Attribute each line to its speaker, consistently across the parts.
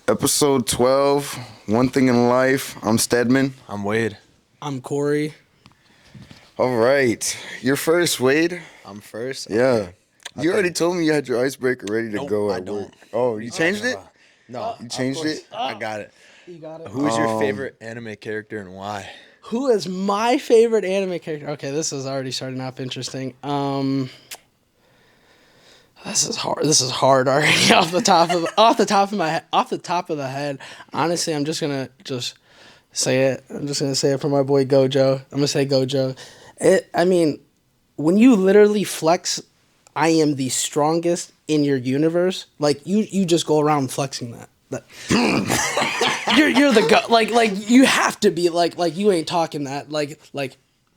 Speaker 1: Episode 12, One Thing in Life. I'm Stedman.
Speaker 2: I'm Wade.
Speaker 3: I'm Corey.
Speaker 1: All right. You're first, Wade.
Speaker 2: I'm first.
Speaker 1: Yeah.
Speaker 2: Okay.
Speaker 1: You already told me you had your icebreaker ready to
Speaker 2: Nope,
Speaker 1: go
Speaker 2: I
Speaker 1: at
Speaker 2: don't.
Speaker 1: work. Oh, you changed it?
Speaker 2: No,
Speaker 1: You changed it?
Speaker 2: I got it.
Speaker 3: You got it.
Speaker 2: Who's your favorite anime character and why?
Speaker 3: Who is my favorite anime character? Okay, this is already starting off interesting. This is hard. This is hard already off the top of the head. Honestly, I'm just gonna say it. I'm just gonna say it for my boy Gojo. I'm gonna say Gojo. When you literally flex, I am the strongest in your universe. Like you just go around flexing that. You're the go. Like you have to be like you ain't talking that like.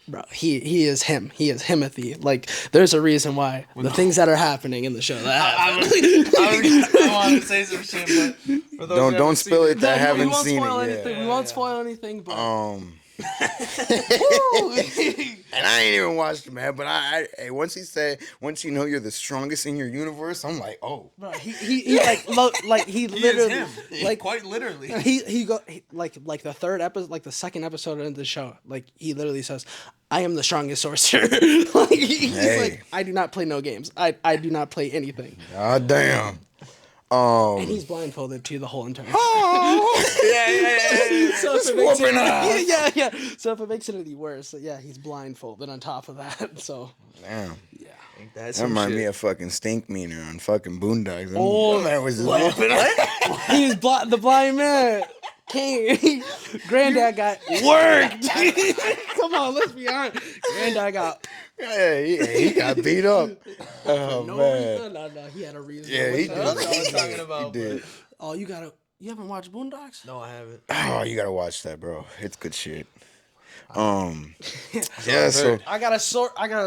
Speaker 3: Bro, he is him. He is Himothy. Like, there's a reason why the things that are happening in the show.
Speaker 2: I want to say some shit, but for those
Speaker 1: Don't spill it that
Speaker 3: We
Speaker 1: haven't
Speaker 3: won't
Speaker 1: seen
Speaker 3: spoil
Speaker 1: it
Speaker 3: anything.
Speaker 1: yet.
Speaker 3: We won't spoil anything. But
Speaker 1: And I ain't even watched it, man. But hey, once you know you're the strongest in your universe, I'm like, oh.
Speaker 3: bro, he literally like
Speaker 2: quite literally.
Speaker 3: like the third episode, like the second episode of the show, like he literally says, "I am the strongest sorcerer." Like he's like, "I do not play no games. I do not play anything."
Speaker 1: God damn.
Speaker 3: And he's blindfolded too the whole entire time.
Speaker 1: Yeah.
Speaker 3: So if
Speaker 1: Just
Speaker 3: it makes
Speaker 1: whooping
Speaker 3: it,
Speaker 1: ass.
Speaker 3: yeah. So if it makes it any worse, he's blindfolded on top of that. So
Speaker 1: Damn.
Speaker 2: That's
Speaker 1: That reminds me of fucking Stink Meaner on fucking Boondocks.
Speaker 3: Oh,
Speaker 1: that was whooping ass.
Speaker 3: he's the blind man. King, Granddad got worked. Come on, let's be honest. Granddad got
Speaker 1: Yeah, he got beat up. Oh,
Speaker 3: no
Speaker 1: man.
Speaker 3: reason. No, he had a reason.
Speaker 1: Yeah, he did.
Speaker 2: I was talking about.
Speaker 1: He did.
Speaker 3: Oh, you haven't watched Boondocks?
Speaker 2: No, I haven't.
Speaker 1: Oh, you gotta watch that, bro. It's good shit. Yeah, so
Speaker 3: I got a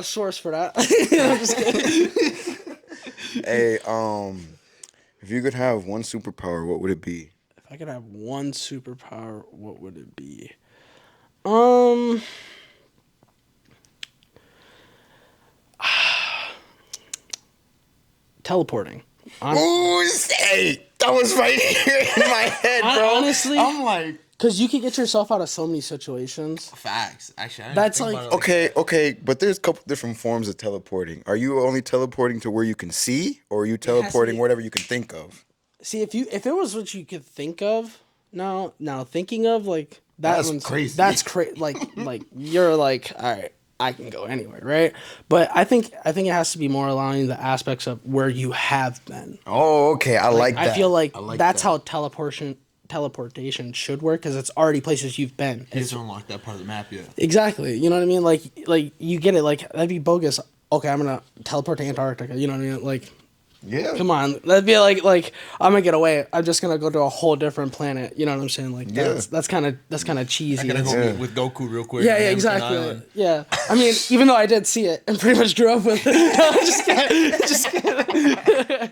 Speaker 3: source for that. I'm just kidding.
Speaker 1: hey, if you could have one superpower, what would it be?
Speaker 3: If I could have one superpower, what would it be? Teleporting.
Speaker 1: Ooh, hey, that was right here in my head, bro.
Speaker 3: Honestly,
Speaker 1: I'm like,
Speaker 3: because you can get yourself out of so many situations.
Speaker 2: Facts. Actually, I didn't
Speaker 3: That's
Speaker 2: think
Speaker 3: like-
Speaker 2: about it
Speaker 1: okay, but there's a couple different forms of teleporting. Are you only teleporting to where you can see, or are you
Speaker 3: has to
Speaker 1: teleporting
Speaker 3: be-
Speaker 1: whatever you can think of?
Speaker 3: See, if it was what you could think of, now thinking of like
Speaker 1: That's
Speaker 3: one's
Speaker 1: crazy.
Speaker 3: That's crazy. Like you're like, all right, I can go anywhere, right? But I think it has to be more allowing the aspects of where you have been.
Speaker 1: Oh, okay, I like that.
Speaker 3: I feel like,
Speaker 1: I like
Speaker 3: that's
Speaker 1: that.
Speaker 3: how teleportation should work because it's already places you've been.
Speaker 2: He hasn't unlocked that part of the map yet.
Speaker 3: Exactly. You know what I mean? Like you get it. Like that'd be bogus. Okay, I'm gonna teleport to Antarctica. You know what I mean? Like,
Speaker 1: Yeah.
Speaker 3: come on, that'd be like I'm gonna get away. I'm just gonna go to a whole different planet. You know what I'm saying? Like
Speaker 1: Yeah.
Speaker 3: that's kind of cheesy.
Speaker 2: I'm gonna go
Speaker 1: Yeah.
Speaker 2: meet with Goku real quick.
Speaker 3: Yeah,
Speaker 2: on
Speaker 3: yeah,
Speaker 2: Hamilton
Speaker 3: exactly.
Speaker 2: Island.
Speaker 3: Yeah, I mean, even though I did see it and pretty much grew up with it, no, I'm just kidding.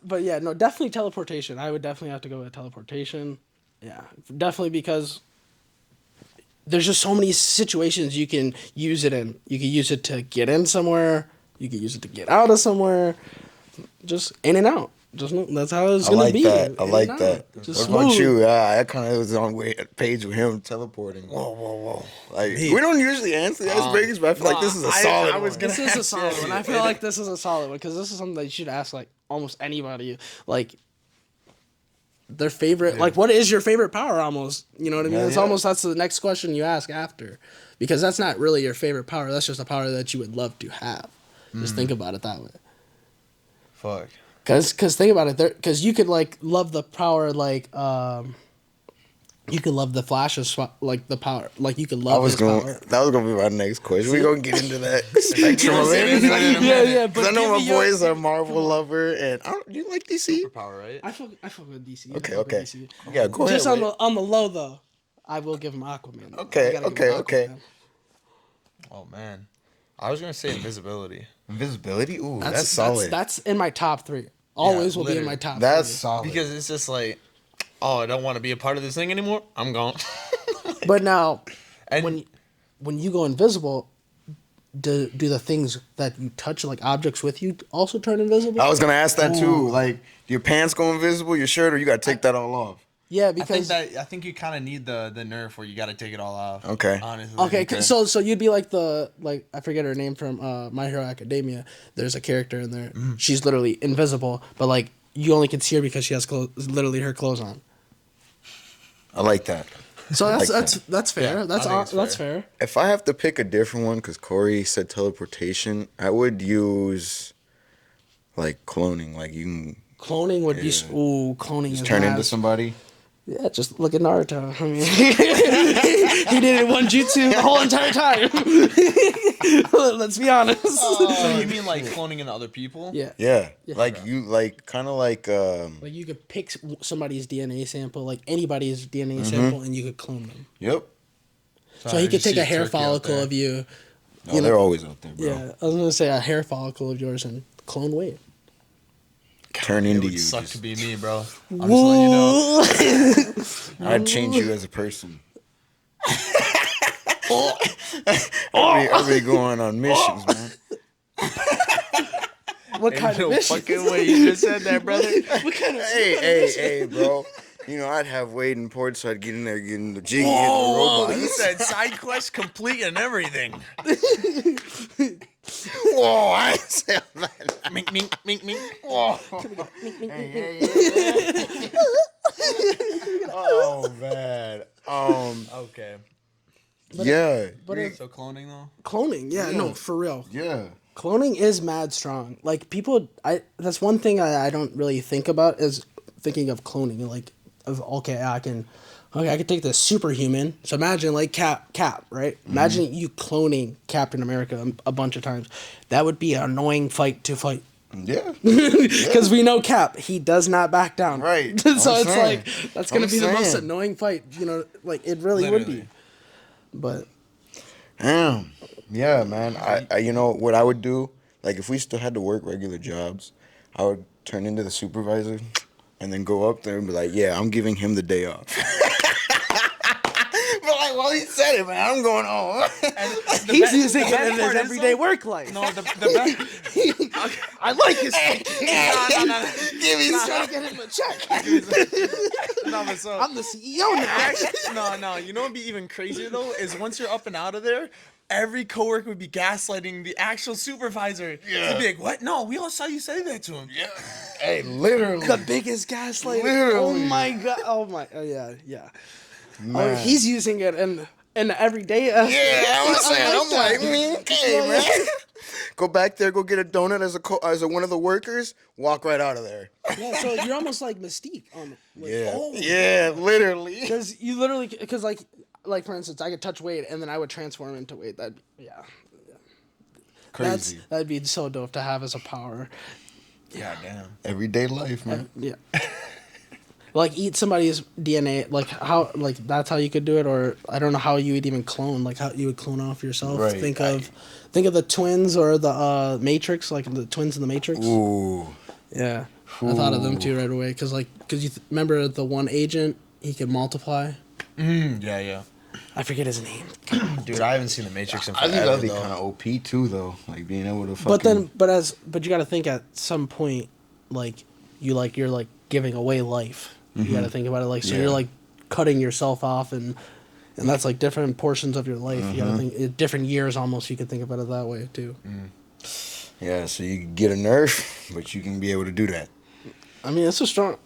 Speaker 3: But yeah, no, definitely teleportation. I would definitely have to go with teleportation. Yeah, definitely because there's just so many situations you can use it in. You can use it to get in somewhere. You can use it to get out of somewhere. Just in and out. Just that's how it's
Speaker 1: I
Speaker 3: gonna
Speaker 1: like
Speaker 3: be.
Speaker 1: that. I
Speaker 3: In
Speaker 1: like
Speaker 3: and
Speaker 1: that.
Speaker 3: out. Just
Speaker 1: What about
Speaker 3: smooth.
Speaker 1: you? I kind of was on page with him teleporting. Whoa. Like we don't usually answer the icebreakers, but I feel like this is a solid one.
Speaker 3: This is a solid one. I feel like this is a solid one because this is something that you should ask like almost anybody. Like their favorite. Like, what is your favorite power? Almost, you know what I mean?
Speaker 1: Yeah,
Speaker 3: It's
Speaker 1: yeah.
Speaker 3: almost that's the next question you ask after, because that's not really your favorite power. That's just a power that you would love to have. Just think about it that way.
Speaker 2: Fuck.
Speaker 3: Cause think about it, because you could like love the power like you could love the Flash's like the power, like you could love his power.
Speaker 1: That was gonna be my next question. We gonna get into that spectrum of it.
Speaker 3: Yeah,
Speaker 1: Because I know
Speaker 3: give
Speaker 1: my
Speaker 3: me
Speaker 1: boys are Marvel lover, and do you like DC?
Speaker 2: Superpower, right?
Speaker 3: I fuck with DC.
Speaker 1: Okay,
Speaker 3: I fuck with
Speaker 1: okay.
Speaker 3: DC.
Speaker 1: Yeah, go ahead.
Speaker 3: Just on
Speaker 1: Wade.
Speaker 3: the low though, I will give him Aquaman.
Speaker 1: Okay,
Speaker 3: I gotta give him
Speaker 1: okay.
Speaker 3: Aquaman.
Speaker 2: Oh man, I was gonna say invisibility.
Speaker 1: Invisibility? Ooh, that's solid.
Speaker 3: That's in my top 3. Always will be in
Speaker 2: literally.
Speaker 3: my top.
Speaker 1: That's
Speaker 3: 3.
Speaker 1: solid.
Speaker 2: Because it's just like, oh, I don't want to be a part of this thing anymore. I'm gone.
Speaker 3: But now,
Speaker 2: And
Speaker 3: when you go invisible, do the things that you touch, like objects with you, also turn invisible?
Speaker 1: I was gonna ask that too. Like, do your pants go invisible, your shirt, or you gotta take that all off?
Speaker 3: Yeah,
Speaker 2: I
Speaker 3: because
Speaker 2: think you kind of need the nerf where you got to take it all off.
Speaker 1: Okay.
Speaker 2: Honestly.
Speaker 3: okay, so you'd be like I forget her name from My Hero Academia. There's a character in there. She's literally invisible, but like you only can see her because she has literally her clothes on.
Speaker 1: I like that.
Speaker 3: So that's
Speaker 1: Like
Speaker 3: that's fair.
Speaker 2: Yeah,
Speaker 3: that's
Speaker 2: I think it's
Speaker 3: that's
Speaker 2: fair.
Speaker 3: fair.
Speaker 1: If I have to pick a different one, because Corey said teleportation, I would use like cloning. Like you can
Speaker 3: Cloning would be cloning
Speaker 1: just
Speaker 3: is
Speaker 1: turn
Speaker 3: mad.
Speaker 1: into somebody.
Speaker 3: Yeah, just look at Naruto. I mean, he did it one jutsu the whole entire time. Let's be honest.
Speaker 2: So you mean like cloning into other people?
Speaker 3: Yeah.
Speaker 1: Yeah, like you, like kind of like
Speaker 3: Like you could pick somebody's DNA sample, like anybody's DNA sample, and you could clone them.
Speaker 1: Yep.
Speaker 3: So he could take a hair follicle of you.
Speaker 1: No, they're always out there, bro.
Speaker 3: Yeah, I was gonna say a hair follicle of yours and clone Wade.
Speaker 1: Turn
Speaker 2: It
Speaker 1: into
Speaker 2: would
Speaker 1: you.
Speaker 2: suck to be me, bro. I'm just
Speaker 3: Whoa.
Speaker 2: letting you know.
Speaker 1: I'd change you as a person. I'll be going on missions, man.
Speaker 3: What kind
Speaker 2: No
Speaker 3: of mission?
Speaker 2: fucking way you just said that, brother.
Speaker 3: What kind of
Speaker 1: Hey, bro. You know, I'd have Wade in port, so I'd get in there, getting the jiggy, and the
Speaker 2: Whoa,
Speaker 1: robot.
Speaker 2: he said side quest complete and everything.
Speaker 1: Whoa, I ain't say that.
Speaker 2: Mink, mink, mink, mink.
Speaker 1: Whoa. Oh man.
Speaker 2: Okay.
Speaker 1: Yeah.
Speaker 2: So cloning though?
Speaker 3: cloning? Yeah, no, for real.
Speaker 1: Yeah.
Speaker 3: Cloning is mad strong. Like people, that's one thing I don't really think about is thinking of cloning. Like, I can take this superhuman. So imagine like Cap, right? Imagine you cloning Captain America a bunch of times. That would be an annoying fight to fight.
Speaker 1: Yeah.
Speaker 3: Because we know Cap, he does not back down.
Speaker 1: Right.
Speaker 3: So
Speaker 1: I'm
Speaker 3: it's
Speaker 1: saying.
Speaker 3: like that's gonna
Speaker 1: I'm
Speaker 3: be the most
Speaker 1: saying.
Speaker 3: annoying fight. You know, like it really would be.
Speaker 2: Literally.
Speaker 3: But
Speaker 1: Damn. Yeah, man. I you know what I would do? Like if we still had to work regular jobs, I would turn into the supervisor and then go up there and be like, yeah, I'm giving him the day off. But like, well, he said it, man. I'm going home.
Speaker 3: he's using it in his everyday work life.
Speaker 2: No, the best.
Speaker 3: I like his.
Speaker 2: No.
Speaker 1: Give me
Speaker 3: He's trying
Speaker 1: some.
Speaker 3: to get him a check.
Speaker 2: No, but so,
Speaker 3: I'm the CEO now.
Speaker 2: no. You know what'd be even crazier though is once you're up and out of there, every coworker would be gaslighting the actual supervisor.
Speaker 1: Yeah.
Speaker 2: They'd be like, "What? No, we all saw you say that to him."
Speaker 1: Yeah. Hey, literally.
Speaker 3: The biggest gaslighting.
Speaker 1: Literally.
Speaker 3: Oh my god. Oh my. Oh yeah. Oh,
Speaker 1: Man.
Speaker 3: he's using it in every day.
Speaker 1: Yeah, I'm saying. I'm
Speaker 3: that.
Speaker 1: like, okay, man. Go back there, go get a donut as one of the workers, walk right out of there.
Speaker 3: Yeah, so you're almost like Mystique on. Like,
Speaker 1: Yeah, literally.
Speaker 3: Because like for instance, I could touch Wade and then I would transform into Wade.
Speaker 1: Crazy.
Speaker 3: That'd be so dope to have as a power.
Speaker 2: God damn.
Speaker 1: Everyday life, man.
Speaker 3: Yeah. Like eat somebody's DNA, like how, like that's how you could do it, or I don't know how you would even clone, like how you would clone off yourself.
Speaker 1: Right.
Speaker 3: Think of the twins or the Matrix, like the twins in the Matrix.
Speaker 1: Ooh.
Speaker 3: Yeah, I thought of them too right away, cause you remember the one agent, he could multiply.
Speaker 2: Yeah.
Speaker 3: I forget his name.
Speaker 2: Dude, I haven't seen The Matrix in
Speaker 1: I
Speaker 2: forever.
Speaker 1: think that'd be
Speaker 2: though.
Speaker 1: kind of OP too, though. Like being able to fucking.
Speaker 3: But you got to think at some point, you're giving away life. You got to think about it like so.
Speaker 1: Yeah.
Speaker 3: You're like cutting yourself off, and that's like different portions of your life. You got to think different years almost. You could think about it that way too.
Speaker 1: Yeah, so you can get a nerf, but you can be able to do that.
Speaker 3: I mean, it's a strong.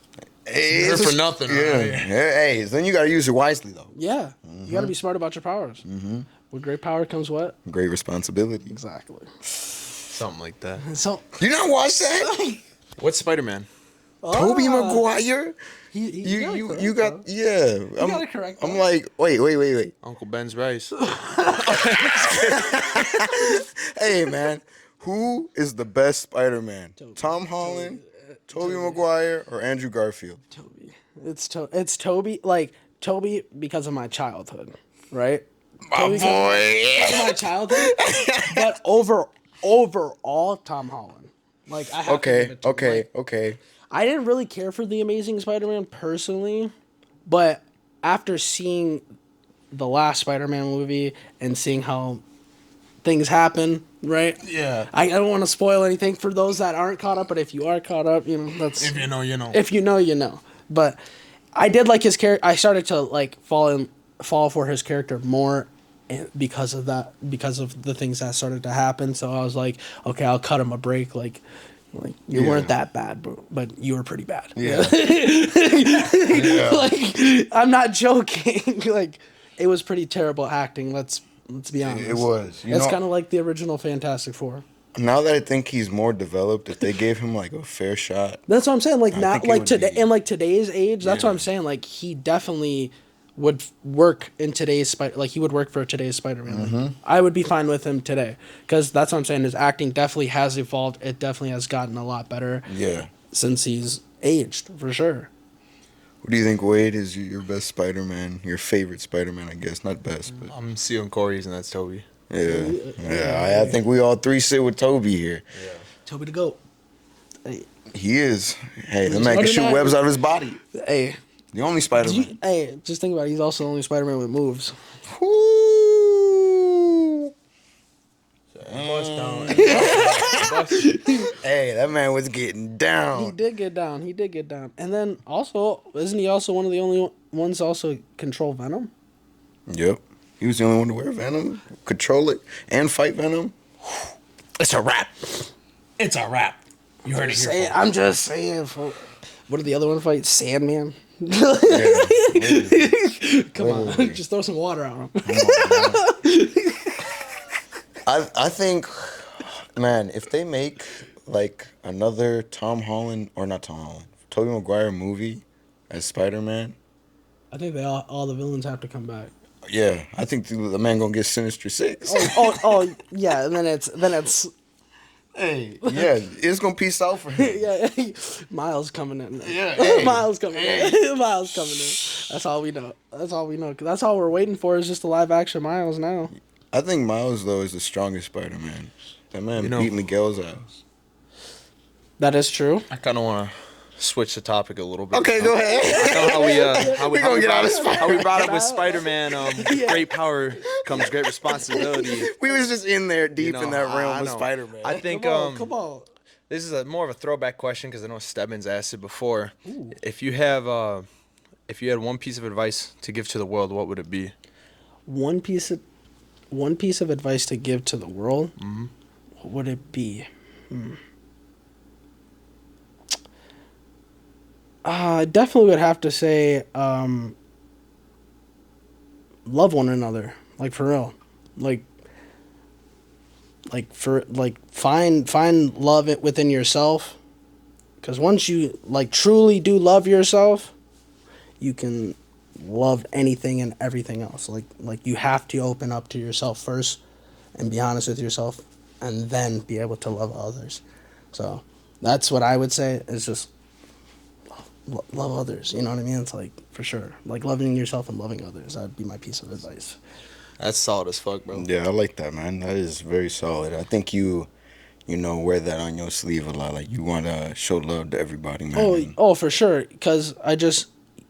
Speaker 1: Hey,
Speaker 2: Nerf
Speaker 1: it's
Speaker 2: for nothing.
Speaker 1: Yeah.
Speaker 2: Right?
Speaker 1: Hey, then you got to use it wisely, though.
Speaker 3: Yeah, you got to be smart about your powers. With great power comes what?
Speaker 1: Great responsibility.
Speaker 3: Exactly.
Speaker 2: Something like that.
Speaker 3: So
Speaker 1: You not watch that?
Speaker 2: What's Spider-Man?
Speaker 1: Toby Maguire?
Speaker 3: you
Speaker 1: got yeah. I'm,
Speaker 3: got it correct,
Speaker 1: I'm
Speaker 3: though.
Speaker 1: like, wait.
Speaker 2: Uncle Ben's rice.
Speaker 1: Hey man, who is the best Spider-Man? Tom Holland, Toby Maguire, or Andrew Garfield?
Speaker 3: Toby. It's Toby. Like Toby because of my childhood, right?
Speaker 1: My
Speaker 3: Toby
Speaker 1: boy.
Speaker 3: because of my childhood, but overall, Tom Holland. Like I have to give it to him. Like,
Speaker 1: Okay.
Speaker 3: I didn't really care for the Amazing Spider-Man personally, but after seeing the last Spider-Man movie and seeing how things happen, right?
Speaker 2: Yeah.
Speaker 3: I don't want to spoil anything for those that aren't caught up, but if you are caught up, that's
Speaker 2: If you know, you know.
Speaker 3: if you know, you know. But I did like his character. I started to like fall for his character more because of that, because of the things that started to happen. So I was like, okay, I'll cut him a break. Like you
Speaker 1: Yeah.
Speaker 3: weren't that bad, but you were pretty bad.
Speaker 1: Yeah.
Speaker 3: Like I'm not joking. Like it was pretty terrible acting. Let's be honest.
Speaker 1: It was.
Speaker 3: It's kind of like the original Fantastic Four.
Speaker 1: Now that I think he's more developed, if they gave him like a fair shot,
Speaker 3: That's what I'm saying. Like
Speaker 1: I
Speaker 3: now,
Speaker 1: think it
Speaker 3: like
Speaker 1: would
Speaker 3: today,
Speaker 1: be-
Speaker 3: in like today's age, that's what
Speaker 2: Yeah.
Speaker 3: I'm saying. Like he definitely would work in today's Spider. Like he would work for today's Spider-Man. Like, I would be fine with him today because that's what I'm saying. His acting definitely has evolved. It definitely has gotten a lot better
Speaker 1: yeah.
Speaker 3: since he's aged for sure.
Speaker 1: What do you think, Wade, is your best Spider-Man? Your favorite Spider-Man, I guess. Not best, but
Speaker 2: I'm seeing Corey's, and that's Toby.
Speaker 1: yeah. Yeah, I think we all three sit with Toby here.
Speaker 3: Toby the goat.
Speaker 1: He is. Hey, the man can shoot webs out of his body.
Speaker 3: Hey,
Speaker 1: The only Spider-Man.
Speaker 3: hey, just think about it. He's also the only Spider-Man with moves.
Speaker 1: Ooh.
Speaker 2: Bust down.
Speaker 1: Hey, that man was getting
Speaker 3: He
Speaker 1: down.
Speaker 3: did get down. He did get down. And then also, isn't he also one of the only ones to also control Venom?
Speaker 1: Yep. He was the only one to wear Venom, control it, and fight Venom. It's a wrap.
Speaker 2: It's a wrap. You heard it here.
Speaker 3: I'm just saying. What did the other one fight? Sandman? Come on. Just throw some water on him.
Speaker 1: I think, man, if they make like another Tom Holland or not Tom Holland, Tobey Maguire movie as Spider-Man,
Speaker 3: I think they all the villains have to come back.
Speaker 1: yeah, I think the man gonna get Sinister Six.
Speaker 3: Oh, yeah. And then it's
Speaker 1: Hey, yeah, it's gonna peace out for him.
Speaker 3: yeah. Miles coming in.
Speaker 1: Yeah, hey,
Speaker 3: Miles coming in. Miles coming in. That's all we know. That's all we know. 'Cause that's all we're waiting for is just a live action Miles now.
Speaker 1: I think Miles though is the strongest Spider-Man. That man
Speaker 2: You know-
Speaker 1: beat Miguel's ass.
Speaker 3: That is true.
Speaker 2: I kind of want to switch the topic a little bit.
Speaker 1: Okay, go ahead.
Speaker 2: I know how we
Speaker 1: gonna get out of
Speaker 2: how we brought up with
Speaker 3: Get out.
Speaker 2: Spider-Man. Great power comes great responsibility.
Speaker 1: We was just in there deep
Speaker 2: You
Speaker 1: in
Speaker 2: know,
Speaker 1: that realm
Speaker 2: I
Speaker 1: of
Speaker 2: know.
Speaker 1: Spider-Man.
Speaker 2: I think
Speaker 3: Come on.
Speaker 2: this is more of a throwback question because I know Stebbins asked it before. If you had one piece of advice to give to the world, what would it be?
Speaker 3: One piece of advice to give to the world. What would it be? I definitely would have to say, love one another, like for real, like find love it within yourself, because once you like truly do love yourself, you can love anything and everything else. Like you have to open up to yourself first, and be honest with yourself, and then be able to love others. So that's what I would say is just love others. You know what I mean? It's like for sure, like loving yourself and loving others. That'd be my piece of advice.
Speaker 2: That's solid as fuck, bro.
Speaker 1: Yeah, I like that, man. That is very solid. I think you wear that on your sleeve a lot. Like you want to show love to everybody, man.
Speaker 3: Oh, for sure. Because I just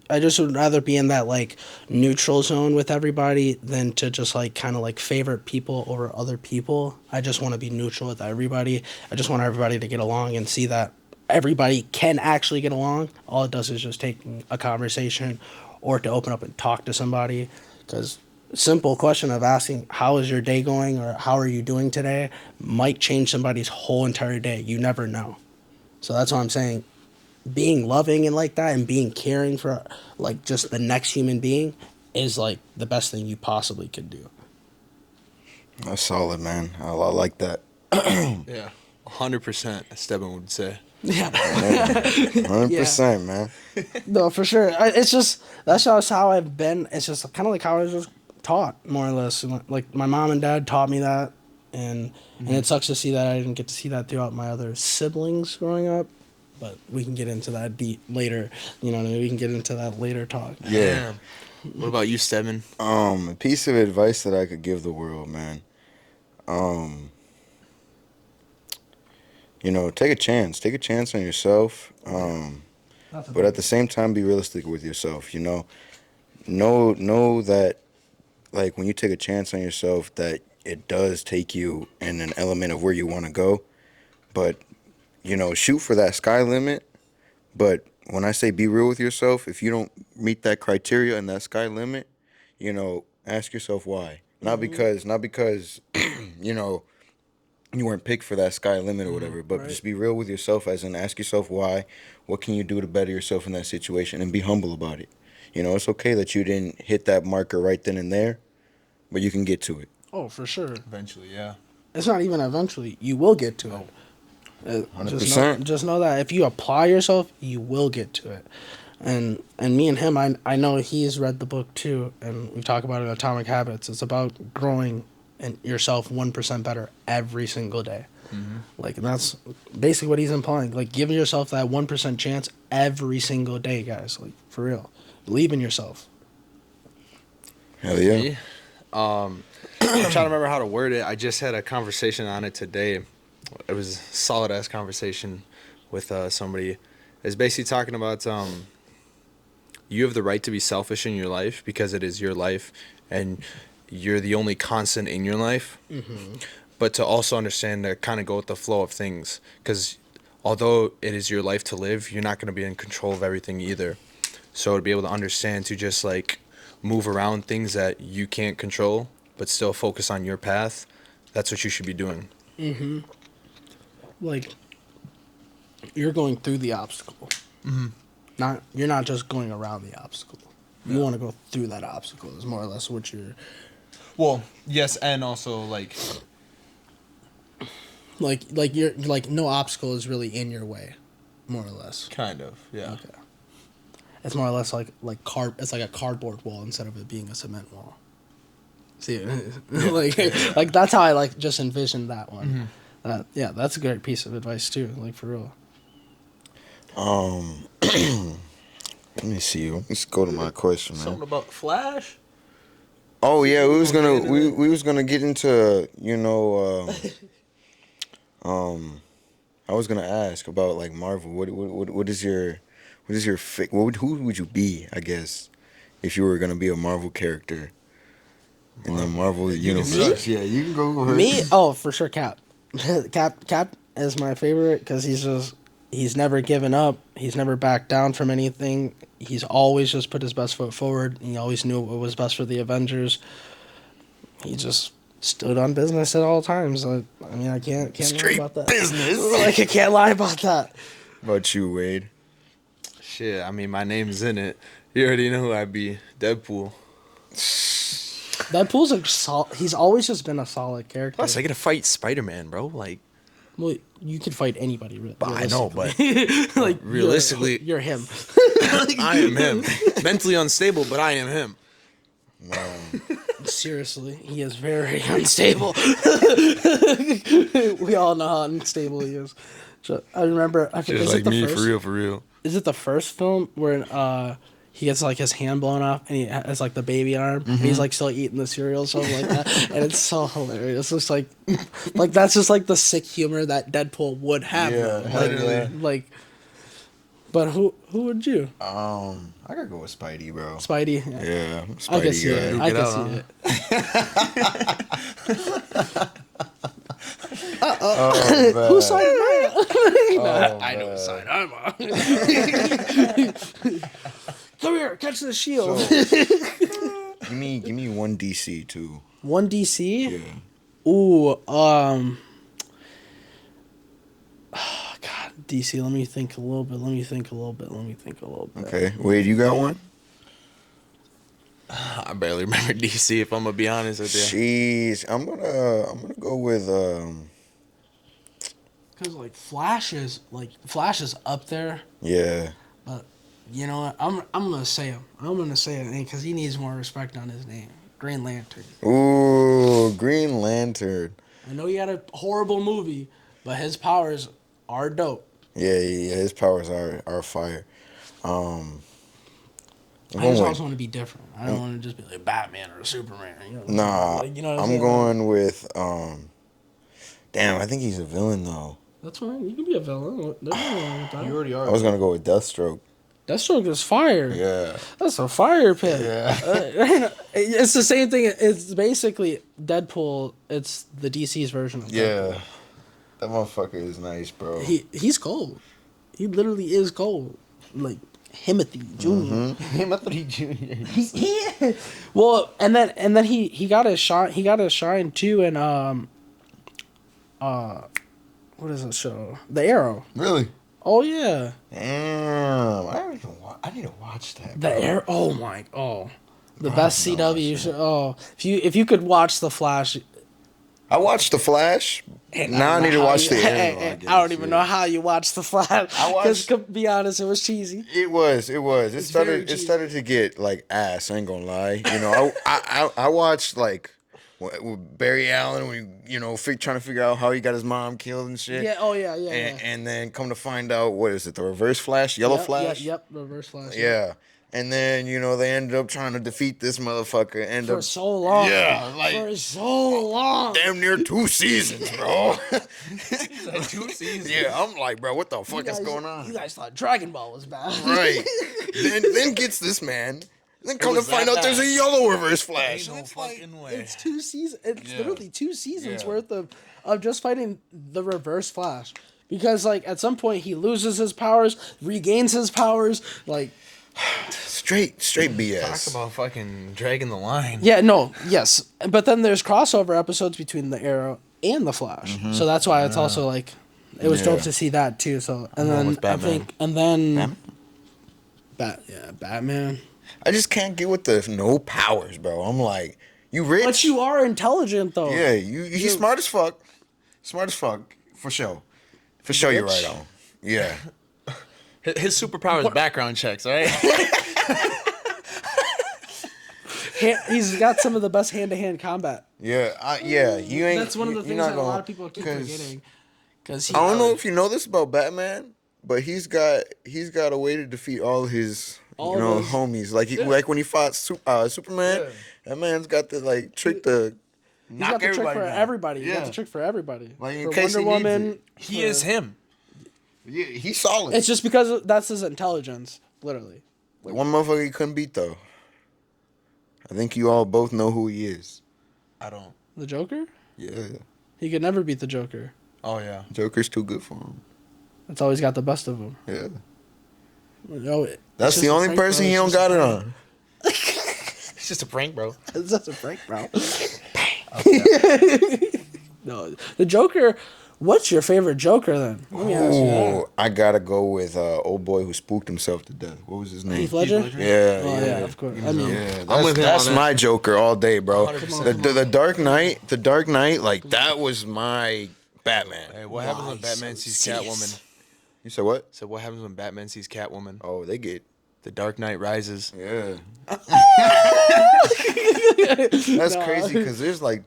Speaker 3: would rather be in that like neutral zone with everybody than to just like kind of like favorite people over other people. I just want to be neutral with everybody. I just want everybody to get along and see that everybody can actually get along. All it does is just take a conversation or to open up and talk to somebody. Because simple question of asking how is your day going or how are you doing today might change somebody's whole entire day. You never know. So that's what I'm saying. Being loving and like that and being caring for like just the next human being is like the best thing you possibly could do.
Speaker 1: That's solid, man. I like that.
Speaker 2: Yeah, 100%. As Stebbin would say.
Speaker 3: Yeah.
Speaker 1: 100%, man.
Speaker 3: No, for sure. It's just that's just how I've been. It's just kind of like how I was just taught, more or less. Like my mom and dad taught me that, and it sucks to see that I didn't get to see that throughout my other siblings growing up. But we can get into that deep later. You know what I mean? We can get into that later talk.
Speaker 1: Yeah.
Speaker 2: Damn. What about you, Stebbin?
Speaker 1: A piece of advice that I could give the world, man. Take a chance. Take a chance on yourself. But at the same time, be realistic with yourself. Know that, like, when you take a chance on yourself, that it does take you in an element of where you want to go. But, shoot for that sky limit. But when I say be real with yourself, if you don't meet that criteria and that sky limit, ask yourself why. Not because, you weren't picked for that sky limit or whatever, but
Speaker 3: Right.
Speaker 1: just be real with yourself, as in ask yourself why. What can you do to better yourself in that situation, and be humble about it. It's okay that you didn't hit that marker right then and there, but you can get to it.
Speaker 3: Oh, for sure.
Speaker 2: Eventually, yeah.
Speaker 3: It's not even eventually. You will get to it.
Speaker 1: 100%.
Speaker 3: Just know that if you apply yourself, you will get to it. And me and him, I know he's read the book too, and we talk about it in Atomic Habits. It's about growing and yourself 1% better every single day. Like, and that's basically what he's implying. Like, give yourself that 1% chance every single day, guys. Like, for real. Believe in yourself.
Speaker 1: Hell yeah.
Speaker 2: Me? I'm trying to remember how to word it. I just had a conversation on it today. It was a solid ass conversation with somebody. It's basically talking about you have the right to be selfish in your life because it is your life and you're the only constant in your life. But to also understand to kind of go with the flow of things, because although it is your life to live, you're not going to be in control of everything either. So to be able to understand to just like move around things that you can't control but still focus on your path, that's what you should be doing.
Speaker 3: Like, you're going through the obstacle. You're not just going around the obstacle. You want to go through that obstacle is more or less what you're...
Speaker 2: Well, yes, and also like
Speaker 3: Like you're like no obstacle is really in your way, more or less.
Speaker 2: kind of, yeah.
Speaker 3: Okay. It's more or less like it's like a cardboard wall instead of it being a cement wall. See, like that's how I like just envisioned that one. Yeah, that's a great piece of advice too. Like, for real.
Speaker 1: Let me see. Let's go to my question, man.
Speaker 2: Something about Flash?
Speaker 1: Oh yeah, we was
Speaker 2: gonna
Speaker 1: gonna
Speaker 2: get
Speaker 1: we,
Speaker 2: into
Speaker 1: we was gonna get into I was gonna ask about like Marvel. What is your who would you be, I guess, if you were gonna be a Marvel character in the Marvel universe? Yeah, you can go ahead.
Speaker 3: Me? Oh, for sure, Cap. Cap is my favorite because he's never given up. He's never backed down from anything. He's always just put his best foot forward. He always knew what was best for the Avengers. He just stood on business at all times. I mean, I can't
Speaker 1: Straight
Speaker 3: lie about that.
Speaker 1: business.
Speaker 3: Like, I can't lie about that.
Speaker 1: What about you, Wade?
Speaker 2: Shit, I mean, my name's in it. You already know who I'd be. Deadpool.
Speaker 3: Deadpool's he's always just been a solid character.
Speaker 2: Plus, I get to fight Spider-Man, bro. Like,
Speaker 3: Well, you could fight anybody.
Speaker 2: I know, but
Speaker 3: like,
Speaker 2: realistically-
Speaker 3: you're him.
Speaker 2: I am him. Mentally unstable, but I am him.
Speaker 3: Seriously, he is very unstable. We all know how unstable he is. I remember. I think,
Speaker 2: Just
Speaker 3: is
Speaker 2: like
Speaker 3: it the
Speaker 2: me,
Speaker 3: first,
Speaker 2: for real.
Speaker 3: Is it the first film where he gets like his hand blown off and he has like the baby arm and he's like still eating the cereal or something like that, and it's so hilarious. It's like that's just like the sick humor that Deadpool would have.
Speaker 1: Yeah,
Speaker 3: though. Like, but who would you?
Speaker 1: I gotta go with Spidey, bro.
Speaker 3: Spidey.
Speaker 1: Yeah, I'm
Speaker 3: I can
Speaker 1: Spidey
Speaker 3: see it.
Speaker 1: guy.
Speaker 3: I
Speaker 2: Get
Speaker 3: can
Speaker 2: out,
Speaker 3: see it.
Speaker 1: Oh,
Speaker 3: Who signed
Speaker 1: Oh,
Speaker 3: I know
Speaker 1: man.
Speaker 3: what side I'm on. Come here, catch the shield.
Speaker 1: Give me one DC too.
Speaker 3: One DC.
Speaker 1: Yeah.
Speaker 3: Ooh, oh, God, DC. Let me think a little bit.
Speaker 1: Okay. Wade, you got one?
Speaker 2: I barely remember DC, if I'm gonna be honest with you.
Speaker 1: Jeez, I'm gonna go with
Speaker 3: Cause like Flash is up there,
Speaker 1: yeah.
Speaker 3: but you know what? I'm gonna say him. I'm gonna say it because he needs more respect on his name. Green Lantern.
Speaker 1: Ooh, Green Lantern.
Speaker 3: I know he had a horrible movie, but his powers are dope.
Speaker 1: Yeah, his powers are fire. I'm
Speaker 3: I
Speaker 1: going
Speaker 3: just
Speaker 1: with-
Speaker 3: also want to be different. I don't want to just be like Batman or Superman. You know,
Speaker 1: Nah,
Speaker 3: like, you know what
Speaker 1: I'm
Speaker 3: saying?
Speaker 1: going with damn, I think he's a villain though.
Speaker 3: That's fine. You can be a villain. There's nothing wrong with that.
Speaker 2: You already
Speaker 1: I
Speaker 2: are.
Speaker 1: was gonna go with Deathstroke.
Speaker 3: Deathstroke is fire.
Speaker 1: Yeah.
Speaker 3: That's a fire pit.
Speaker 1: Yeah.
Speaker 3: It's the same thing. It's basically Deadpool. It's the DC's version of Deadpool.
Speaker 1: Yeah. That motherfucker is nice, bro.
Speaker 3: He's cold. He literally is cold. Like Timothy Jr.
Speaker 2: Timothy Jr.
Speaker 3: Well, and then he got his shine. He got his shine too in what is the show? The Arrow.
Speaker 1: Really?
Speaker 3: Oh yeah.
Speaker 1: Damn. I need to watch that.
Speaker 3: The
Speaker 1: bro.
Speaker 3: Arrow. Oh my. Oh. The best CW show. Oh, if you could watch The Flash.
Speaker 1: I watched The Flash. Now I need to watch the Arrow.
Speaker 3: I don't even know how you watch The Flash.
Speaker 1: I watched-
Speaker 3: Because to be honest, it was cheesy.
Speaker 1: It was. It
Speaker 3: very
Speaker 1: started. It started to get like ass. I ain't gonna lie. You know, I watched like with Barry Allen when trying to figure out how he got his mom killed and shit.
Speaker 3: Yeah. Oh yeah.
Speaker 1: And then come to find out, what is it? The Reverse Flash, Yellow Flash.
Speaker 3: Yep. Reverse Flash.
Speaker 1: Yeah. And then they ended up trying to defeat this motherfucker.
Speaker 3: For so long.
Speaker 1: Yeah, like
Speaker 3: For so long.
Speaker 1: damn near 2 seasons, bro.
Speaker 2: 2 seasons.
Speaker 1: Yeah, I'm like, bro, what the fuck is going
Speaker 3: You
Speaker 1: on?
Speaker 3: guys thought Dragon Ball was bad.
Speaker 1: Right. then gets this man. Then come to
Speaker 2: was
Speaker 1: find
Speaker 2: that
Speaker 1: out there's a
Speaker 2: bad.
Speaker 1: yellow Reverse Flash.
Speaker 2: Ain't no
Speaker 1: It's like,
Speaker 2: fucking way.
Speaker 3: It's 2 seasons. It's
Speaker 1: Yeah.
Speaker 3: literally 2 seasons
Speaker 1: Yeah.
Speaker 3: worth of just fighting the Reverse Flash. Because like at some point he loses his powers, regains his powers, like
Speaker 1: straight BS.
Speaker 2: Talk about fucking dragging the line.
Speaker 3: yeah, no, yes. But then there's crossover episodes between the Arrow and the Flash. So that's why it's also like it was
Speaker 1: Mm-hmm. Yeah.
Speaker 3: dope to see that too. So and
Speaker 2: Along
Speaker 3: then
Speaker 2: with
Speaker 3: I
Speaker 2: Batman.
Speaker 3: think and then Batman.
Speaker 1: I just can't get with the no powers, bro. I'm like, you rich?
Speaker 3: But you are intelligent though.
Speaker 1: Yeah, he's smart as fuck. Smart as fuck, for sure. For sure, you're right on. Yeah.
Speaker 2: His superpower is background checks, right?
Speaker 3: He's got some of the best hand-to-hand combat.
Speaker 1: Yeah, you ain't.
Speaker 3: That's one of the
Speaker 1: you're
Speaker 3: things
Speaker 1: not
Speaker 3: that a lot
Speaker 1: gonna-
Speaker 3: of people keep
Speaker 1: 'cause
Speaker 3: forgetting. Because
Speaker 1: I don't know if you know this about Batman, but he's got a way to defeat all his
Speaker 3: All those-
Speaker 1: homies. Like when he fought Superman, that man's got the trick to
Speaker 3: he's
Speaker 1: knock
Speaker 3: got the trick
Speaker 1: everybody
Speaker 3: for
Speaker 1: down.
Speaker 3: everybody. He's got
Speaker 1: Yeah.
Speaker 3: the trick for everybody.
Speaker 1: Like, in
Speaker 3: for
Speaker 1: case
Speaker 3: Wonder
Speaker 1: he needs
Speaker 3: Woman,
Speaker 2: He is him.
Speaker 1: Yeah, he's solid.
Speaker 3: it's just because that's his intelligence, literally.
Speaker 1: One motherfucker he couldn't beat though. I think you all both know who he is.
Speaker 2: I don't.
Speaker 3: The Joker?
Speaker 1: Yeah,
Speaker 3: He could never beat the Joker.
Speaker 2: Oh yeah.
Speaker 1: Joker's too good for him.
Speaker 3: It's always got the best of him.
Speaker 1: Yeah,
Speaker 3: That's
Speaker 1: that's the only person he don't got it on.
Speaker 2: It's just a prank, bro.
Speaker 3: It's just a prank, bro. No, the Joker. What's your favorite Joker then? Let me ask you that.
Speaker 1: Oh, I gotta go with old boy who spooked himself to death. What was his name?
Speaker 3: Heath Ledger?
Speaker 1: Yeah,
Speaker 3: Oh
Speaker 1: yeah.
Speaker 3: yeah, of course. I mean,
Speaker 1: Yeah,
Speaker 2: I'm with him
Speaker 1: that's
Speaker 2: on that.
Speaker 1: my Joker all day, bro.
Speaker 2: 100%.
Speaker 1: The Dark Knight, like that was my Batman.
Speaker 2: Hey, what happens when Batman sees Catwoman?
Speaker 1: You said what?
Speaker 2: So what happens when Batman sees Catwoman?
Speaker 1: Oh, they get
Speaker 2: The Dark Knight Rises.
Speaker 1: yeah. That's crazy because there's like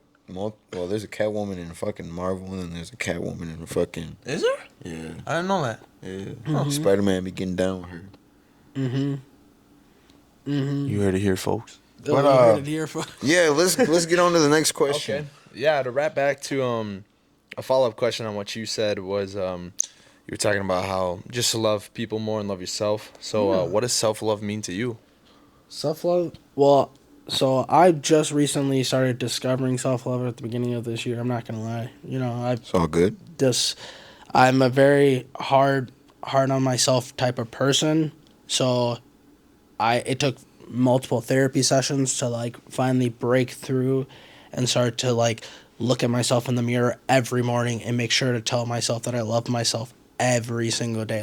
Speaker 1: there's a Catwoman in fucking Marvel and there's a Catwoman in fucking
Speaker 2: Is there?
Speaker 1: yeah
Speaker 2: I didn't know that.
Speaker 1: yeah. Spider-Man be getting down with her.
Speaker 2: You heard it here, folks.
Speaker 3: you
Speaker 1: But,
Speaker 3: heard it here for-
Speaker 1: Yeah, let's get on to the next question.
Speaker 2: Okay. Yeah, to wrap back to a follow-up question on what you said was you were talking about how just to love people more and love yourself. So what does self-love mean to you?
Speaker 3: Self-love? Well, so I just recently started discovering self-love at the beginning of this year. I'm not going to lie.
Speaker 1: It's all good.
Speaker 3: I'm a very hard on myself type of person. So it took multiple therapy sessions to finally break through and start to look at myself in the mirror every morning and make sure to tell myself that I love myself every single day.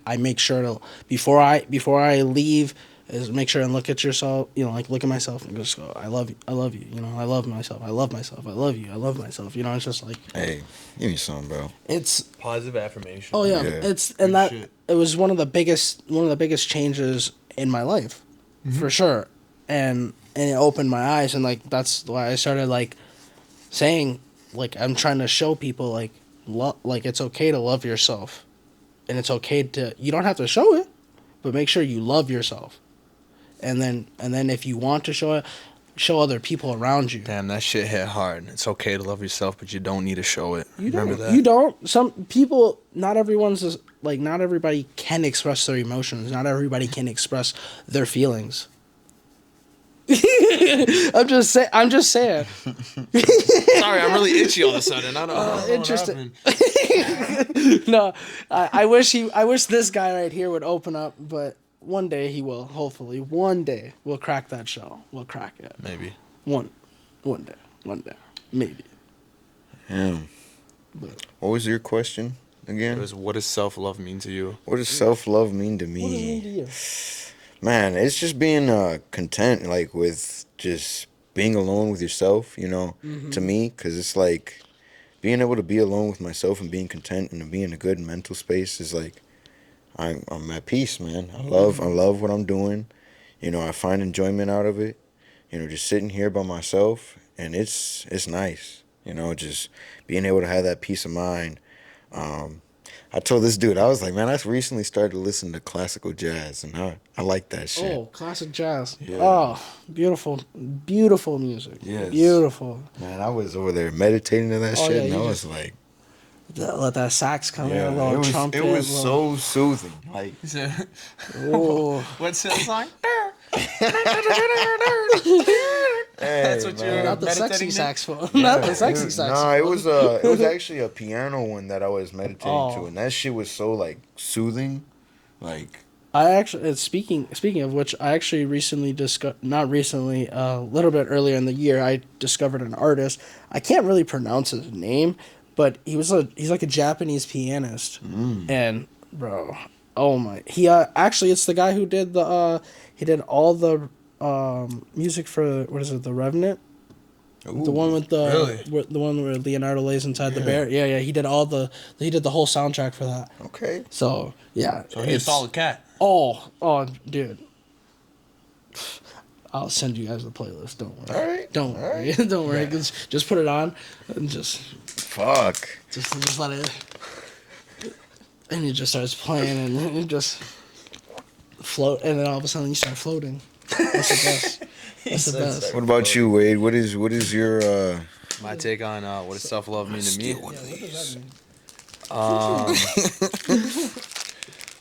Speaker 3: I make sure to before I leave is make sure and look at yourself, look at myself and just go, I love you, I love myself, I love myself, I love you, I love myself. It's just
Speaker 1: Hey, give me some, bro.
Speaker 3: it's
Speaker 2: Positive affirmation.
Speaker 3: oh yeah,
Speaker 1: Yeah.
Speaker 3: it was one of the biggest changes in my life, for sure, and it opened my eyes, and that's why I started saying I'm trying to show people it's okay to love yourself, and it's okay to you don't have to show it, but make sure you love yourself, and then if you want to show it, show other people around you.
Speaker 2: Damn, that shit hit hard. It's okay to love yourself, but you don't need to show it.
Speaker 3: You don't.
Speaker 2: Remember that?
Speaker 3: You don't. Some people. Not everyone's not everybody can express their emotions. Not everybody can express their feelings. I'm just saying.
Speaker 2: Sorry, I'm really itchy all of a sudden. I don't know
Speaker 3: Interesting.
Speaker 2: what happened.
Speaker 3: No, I wish this guy right here would open up, but one day he will. Hopefully, one day we'll crack that shell. We'll crack it.
Speaker 2: Maybe.
Speaker 3: One day, maybe.
Speaker 1: Yeah. What was your question
Speaker 2: It
Speaker 1: again?
Speaker 2: was, what does self-love mean to you?
Speaker 1: What does self-love mean to me?
Speaker 3: What does it mean to you?
Speaker 1: Man, it's just being content, like with just being alone with yourself, to me, because it's like being able to be alone with myself and being content and being in a good mental space is like I'm at peace, man. I love what I'm doing. I find enjoyment out of it. Just sitting here by myself, and it's nice. Just being able to have that peace of mind. I told this dude, I was like, man, I recently started to listen to classical jazz, and I like that shit.
Speaker 3: Oh, classic jazz.
Speaker 1: Yeah.
Speaker 3: Oh, beautiful, beautiful music.
Speaker 1: Yes.
Speaker 3: Beautiful.
Speaker 1: Man, I was over there meditating to that
Speaker 3: Oh,
Speaker 1: shit,
Speaker 3: yeah,
Speaker 1: and I
Speaker 3: you
Speaker 1: was like,
Speaker 3: Let that sax come in,
Speaker 1: yeah,
Speaker 3: a little
Speaker 1: it was,
Speaker 3: trumpet.
Speaker 1: it was so soothing. Like,
Speaker 3: Oh,
Speaker 2: What's that song?
Speaker 1: that's
Speaker 2: what you're-
Speaker 3: not the sexy
Speaker 2: meditating to?
Speaker 3: saxophone. Not the sexy saxophone.
Speaker 1: Nah, it was actually a piano one that I was meditating
Speaker 3: Oh.
Speaker 1: to, and that shit was so like soothing, like.
Speaker 3: I actually, speaking of which, I actually recently not recently, a little bit earlier in the year, I discovered an artist. I can't really pronounce his name, but he's like a Japanese pianist, and bro, oh my, he actually it's the guy who did he did all the music for, what is it, The Revenant. The one with the one where Leonardo lays inside the bear. Yeah, he did the whole soundtrack for that.
Speaker 1: Okay.
Speaker 3: So yeah,
Speaker 2: So he's a solid cat.
Speaker 3: Oh, dude. I'll send you guys the playlist. Don't worry.
Speaker 1: All right.
Speaker 3: Don't worry. Don't worry. Just put it on and just
Speaker 1: Fuck.
Speaker 3: let it. And it just starts playing and it just float, and then all of a sudden you start floating. That's the best. That's the best.
Speaker 1: What about you, Wade? What is your
Speaker 2: My take on what does self-love mean to me?
Speaker 3: Yeah, what does that mean?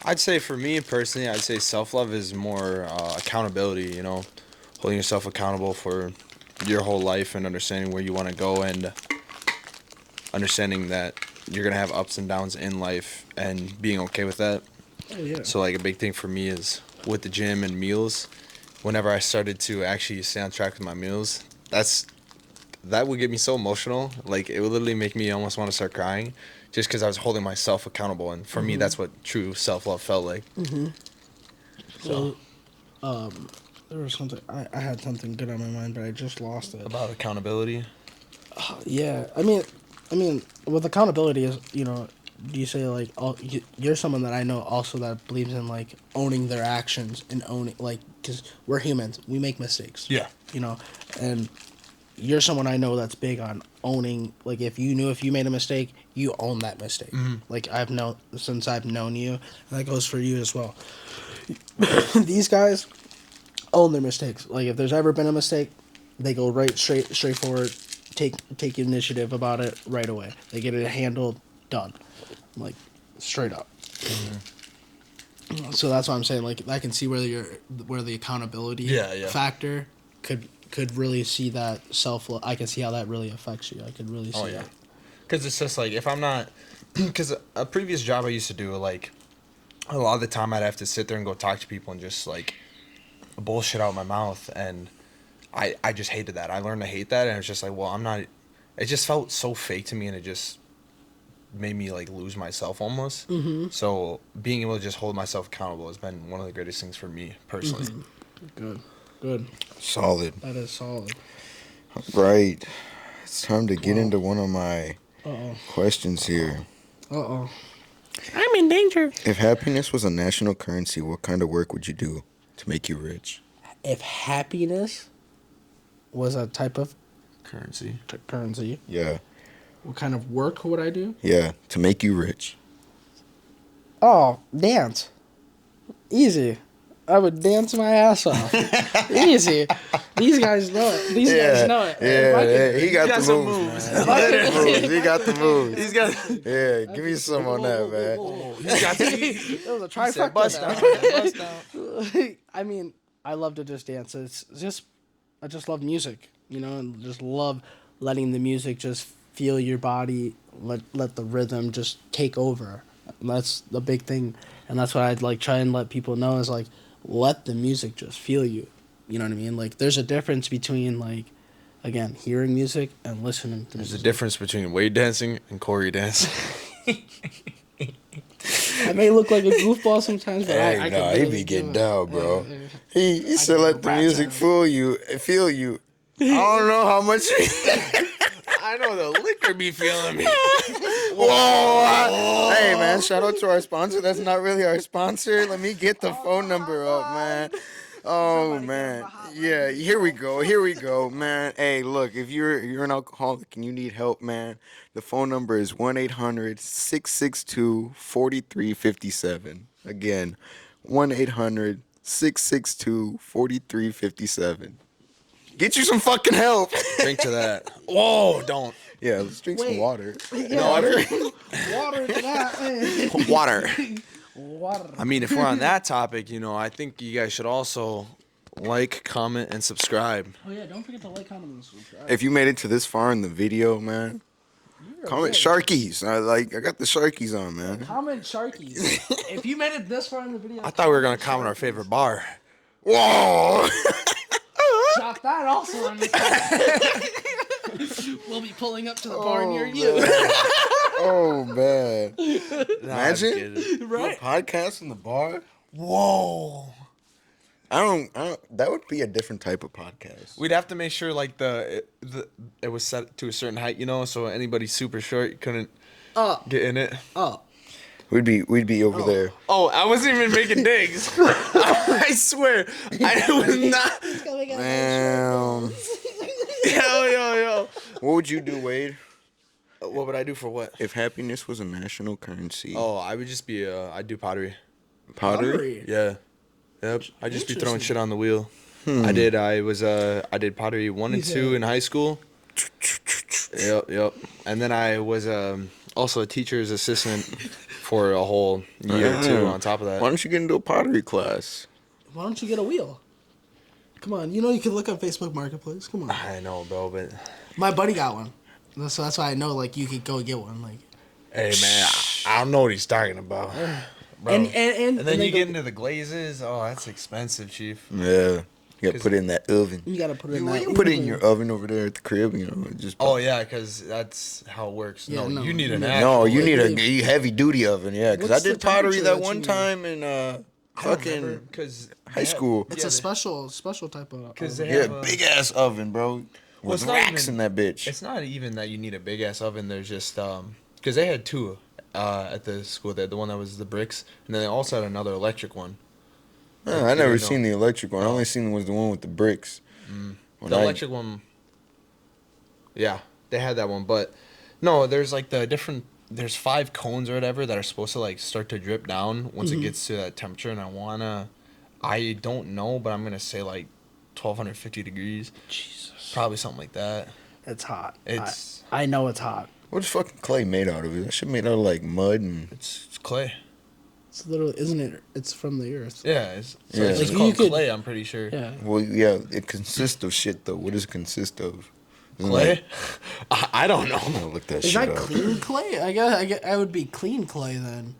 Speaker 2: I'd say for me personally, I'd say self-love is more accountability, holding yourself accountable for your whole life and understanding where you want to go and understanding that you're going to have ups and downs in life and being okay with that.
Speaker 3: Oh, yeah.
Speaker 2: So like a big thing for me is with the gym and meals, whenever I started to actually stay on track with my meals, that would get me so emotional. Like it would literally make me almost want to start crying just because I was holding myself accountable. And for me, that's what true self-love felt like.
Speaker 3: So, there was something I had something good on my mind, but I just lost it.
Speaker 2: About accountability.
Speaker 3: Yeah, I mean, with accountability is, do you say like, you're someone that I know also that believes in like owning their actions and owning, like, because we're humans, we make mistakes.
Speaker 2: Yeah.
Speaker 3: And you're someone I know that's big on owning, like if you made a mistake, you own that mistake. Like since I've known you, and that goes for you as well. These guys own their mistakes. Like if there's ever been a mistake, they go straight forward, take initiative about it right away. They get it handled, done, like straight up. So that's why I'm saying, like, I can see where the accountability factor could really see that self-love. I can see how that really affects you. I could really see it.
Speaker 2: Because it's just like, if I'm not, because a previous job I used to do, like, a lot of the time I'd have to sit there and go talk to people and just like bullshit out my mouth, and I just hated that. I learned to hate that, and it's just like, well, I'm not. It just felt so fake to me, and it just made me like lose myself almost. So being able to just hold myself accountable has been one of the greatest things for me personally.
Speaker 3: Good.
Speaker 1: solid?
Speaker 3: That is solid.
Speaker 1: Right. It's time to get into one of my
Speaker 3: Uh-oh.
Speaker 1: questions here.
Speaker 3: Uh-oh. I'm in danger.
Speaker 1: If happiness was a national currency, what kind of work would you do to make you rich?
Speaker 3: If happiness was a type of
Speaker 2: Currency.
Speaker 3: currency,
Speaker 1: Yeah.
Speaker 3: what kind of work would I do?
Speaker 1: Yeah. To make you rich.
Speaker 3: Oh, dance. Easy. I would dance my ass off. Easy. These guys know it. These guys know it. If I could-
Speaker 1: he got the
Speaker 2: some
Speaker 1: moves,
Speaker 2: moves.
Speaker 1: man. He got the moves. He got the moves.
Speaker 2: He's got.
Speaker 1: Yeah, give me some on that, man.
Speaker 2: He's got.
Speaker 3: It was a trifecta.
Speaker 2: Bust
Speaker 3: now.
Speaker 2: down. Bust down.
Speaker 3: I mean, I love to just dance. I just love music, and just love letting the music just feel your body, let the rhythm just take over. And that's the big thing, and that's what I'd like try and let people know is like, let the music just feel you. You know what I mean? Like, there's a difference between like, again, hearing music and listening to
Speaker 2: There's a
Speaker 3: music.
Speaker 2: difference between Wade dancing and Corey dancing.
Speaker 3: I may look like a goofball sometimes, but
Speaker 1: Hey,
Speaker 3: I
Speaker 1: nah,
Speaker 3: can
Speaker 1: he
Speaker 3: really
Speaker 1: be getting
Speaker 3: do it.
Speaker 1: down, bro.
Speaker 3: Yeah, yeah.
Speaker 1: He said
Speaker 3: can
Speaker 1: let
Speaker 3: go
Speaker 1: the
Speaker 3: rap
Speaker 1: music
Speaker 3: time.
Speaker 1: feel you. I don't know how much.
Speaker 2: I know the liquor be feeling me.
Speaker 1: Whoa! Hey, man, shout out to our sponsor. That's not really our sponsor. Let me get the phone number up, man. Oh man, yeah. Here we go, man. Hey, look, if you're an alcoholic and you need help, man, the phone number is 1-800-662-4357. Again, 1-800-662-4357. Get you some fucking help.
Speaker 2: Drink to that. Whoa! Don't.
Speaker 1: Yeah, let's drink some
Speaker 3: Wait.
Speaker 1: water.
Speaker 3: Water to that. Man.
Speaker 1: Water.
Speaker 3: Water.
Speaker 2: I mean, if we're on that topic, I think you guys should also like, comment, and subscribe.
Speaker 3: Oh yeah, don't forget to like, comment, and subscribe.
Speaker 1: If you made it to this far in the video, man, comment Sharkies. I got the Sharkies on, man.
Speaker 3: Comment Sharkies. If you made it this far in the video,
Speaker 2: I thought we were gonna comment our favorite bar.
Speaker 1: Whoa!
Speaker 3: drop that also on the We'll be pulling up to the bar near you.
Speaker 1: Oh man!
Speaker 2: Nah,
Speaker 1: Imagine.
Speaker 2: I'm kidding.
Speaker 3: Right?
Speaker 1: Podcast in the bar.
Speaker 2: Whoa.
Speaker 1: I don't. That would be a different type of podcast.
Speaker 2: We'd have to make sure like it was set to a certain height, so anybody super short couldn't get in it.
Speaker 1: We'd be over there.
Speaker 2: Oh, I wasn't even making digs. I swear, I was not.
Speaker 1: Damn.
Speaker 2: Yo.
Speaker 1: What would you do, Wade,
Speaker 2: What would I do for what?
Speaker 1: if happiness was a national currency?
Speaker 2: Oh, I would just be. I'd do pottery.
Speaker 1: Pottery.
Speaker 2: Yeah. Yep. I'd just be throwing
Speaker 3: Interesting.
Speaker 2: shit on the wheel. I did pottery 1 and 2 in high school. Yep. And then I was also a teacher's assistant for a whole year or two on top of that.
Speaker 1: Why don't you get into a pottery class?
Speaker 3: Why don't you get a wheel? Come on, you can look on Facebook Marketplace. Come on.
Speaker 2: I know, bro, but
Speaker 3: My buddy got one, so that's why I know like you could go get one. Like,
Speaker 2: hey, man, I don't know what he's talking about. Bro.
Speaker 3: and
Speaker 2: And then
Speaker 3: they
Speaker 2: you
Speaker 3: go-
Speaker 2: get into the glazes. Oh, that's expensive, Chief.
Speaker 1: Yeah. You gotta put it in that oven.
Speaker 3: You gotta put it in
Speaker 1: You
Speaker 3: that.
Speaker 1: can put it in your oven over there at the crib, just.
Speaker 2: Oh, yeah, because that's how it works.
Speaker 3: Yeah, no,
Speaker 2: you need an
Speaker 3: no.
Speaker 2: actual.
Speaker 1: No, you need
Speaker 3: Like,
Speaker 1: a heavy duty oven, yeah. Because I
Speaker 3: What's the
Speaker 1: did pottery
Speaker 3: temperature
Speaker 1: that
Speaker 3: that
Speaker 1: one
Speaker 3: you need?
Speaker 1: time in fucking
Speaker 2: Because
Speaker 1: high school.
Speaker 3: It's a special type of.
Speaker 2: Because they
Speaker 1: Yeah,
Speaker 2: have a-
Speaker 1: big ass oven, bro. With
Speaker 2: it's not
Speaker 1: racks
Speaker 2: even-
Speaker 1: in that bitch.
Speaker 2: It's not even that you need a big ass oven. There's just because they had two at the school. They had the one that was the bricks, and then they also had another electric one.
Speaker 1: Oh, I never
Speaker 2: no.
Speaker 1: seen the electric one. I only seen was the one with the bricks. When
Speaker 2: The
Speaker 1: I-
Speaker 2: electric one. Yeah, they had that one, but no, there's like the different. There's 5 cones or whatever that are supposed to like start to drip down once it gets to that temperature, and I don't know, but I'm gonna say like 1250 degrees,
Speaker 3: Jesus,
Speaker 2: probably something like that.
Speaker 3: it's hot.
Speaker 2: It's
Speaker 3: I know it's hot.
Speaker 1: What's fucking clay made out of? That shit made out of like mud and.
Speaker 2: it's clay.
Speaker 3: It's literally, isn't it? It's from the earth.
Speaker 2: Yeah, it's
Speaker 1: Yeah.
Speaker 2: it's
Speaker 3: Like, you
Speaker 2: called
Speaker 3: could-
Speaker 2: clay. I'm pretty sure.
Speaker 3: Yeah.
Speaker 1: Well, yeah, it consists of shit though. What does it consist of? Isn't
Speaker 2: Clay? I don't
Speaker 1: I'm
Speaker 2: know.
Speaker 1: gonna look that
Speaker 3: Is
Speaker 1: shit
Speaker 3: that
Speaker 1: up.
Speaker 3: clean clay? I guess I would be clean clay then,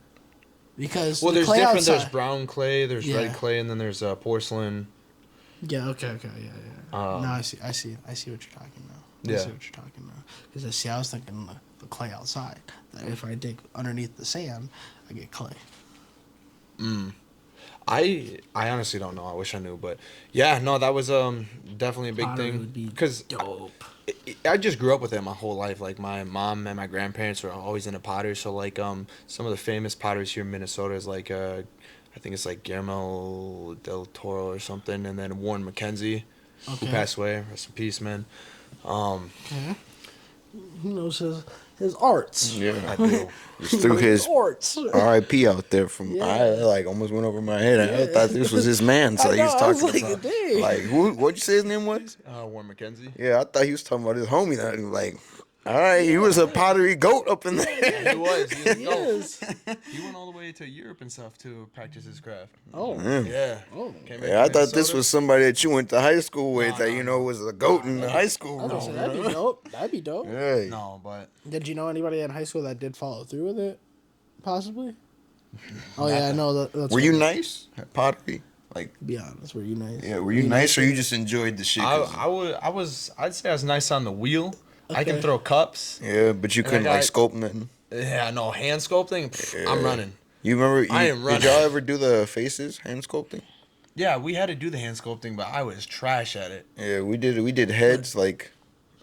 Speaker 3: because
Speaker 2: Well,
Speaker 3: the
Speaker 2: there's
Speaker 3: clay
Speaker 2: different.
Speaker 3: outside.
Speaker 2: There's brown clay. There's
Speaker 3: Yeah.
Speaker 2: red clay, and then there's porcelain.
Speaker 3: Yeah. Okay. Yeah.
Speaker 2: Um,
Speaker 3: no, I see what you're talking about. I
Speaker 2: Yeah.
Speaker 3: see what you're talking about. Because I was thinking the clay outside. That if I dig underneath the sand, I get clay.
Speaker 2: I honestly don't know. I wish I knew, but yeah, no, that was definitely a big
Speaker 3: Pottery
Speaker 2: thing
Speaker 3: would be
Speaker 2: because
Speaker 3: dope.
Speaker 2: I just grew up with it my whole life. Like my mom and my grandparents were always into pottery. So like some of the famous potters here in Minnesota is like I think it's like Guillermo del Toro or something, and then Warren McKenzie, who
Speaker 3: Okay.
Speaker 2: passed away. Rest in peace, man.
Speaker 3: Okay. Who knows his arts.
Speaker 1: Yeah,
Speaker 2: I do.
Speaker 1: just threw his
Speaker 3: Arts.
Speaker 1: R.I.P. out there from.
Speaker 3: Yeah.
Speaker 1: I like almost went over my head. I thought this was his man. So
Speaker 3: I
Speaker 1: he was
Speaker 3: know, I was
Speaker 1: talking
Speaker 3: like,
Speaker 1: about
Speaker 3: dang.
Speaker 1: like who? What'd you say his name was?
Speaker 2: Warren McKenzie.
Speaker 1: Yeah, I thought he was talking about his homie. That like, all right, he was a pottery goat up in there.
Speaker 2: He was. He was
Speaker 3: Yes.
Speaker 2: He went all the way to Europe and stuff to practice his craft.
Speaker 3: Oh.
Speaker 2: Yeah.
Speaker 3: Oh.
Speaker 2: Came back
Speaker 1: Yeah, I
Speaker 2: to
Speaker 1: thought this
Speaker 2: Minnesota.
Speaker 1: was somebody that you went to high school with.
Speaker 2: No,
Speaker 1: that
Speaker 2: no,
Speaker 1: you know was a goat in the high school.
Speaker 3: I was gonna say, that'd be dope. That'd be dope.
Speaker 1: Yeah.
Speaker 2: No, but
Speaker 3: Did you know anybody in high school that did follow through with it? Possibly. Oh yeah, I know that. That's
Speaker 1: Were you nice at pottery? Like,
Speaker 3: Be honest, were you nice?
Speaker 1: yeah, were you nice or you just enjoyed the shit? 'cause-
Speaker 2: I'd say I was nice on the wheel. I can
Speaker 3: Okay.
Speaker 2: throw cups.
Speaker 1: yeah, but you
Speaker 2: And I
Speaker 1: couldn't like
Speaker 2: got-
Speaker 1: sculpt nothing.
Speaker 2: Yeah, no, hand sculpting, I'm running.
Speaker 1: You remember?
Speaker 2: I am
Speaker 1: Did
Speaker 2: running.
Speaker 1: y'all ever do the faces hand sculpting?
Speaker 2: Yeah, we had to do the hand sculpting, but I was trash at it.
Speaker 1: Yeah, we did. We did heads. Like,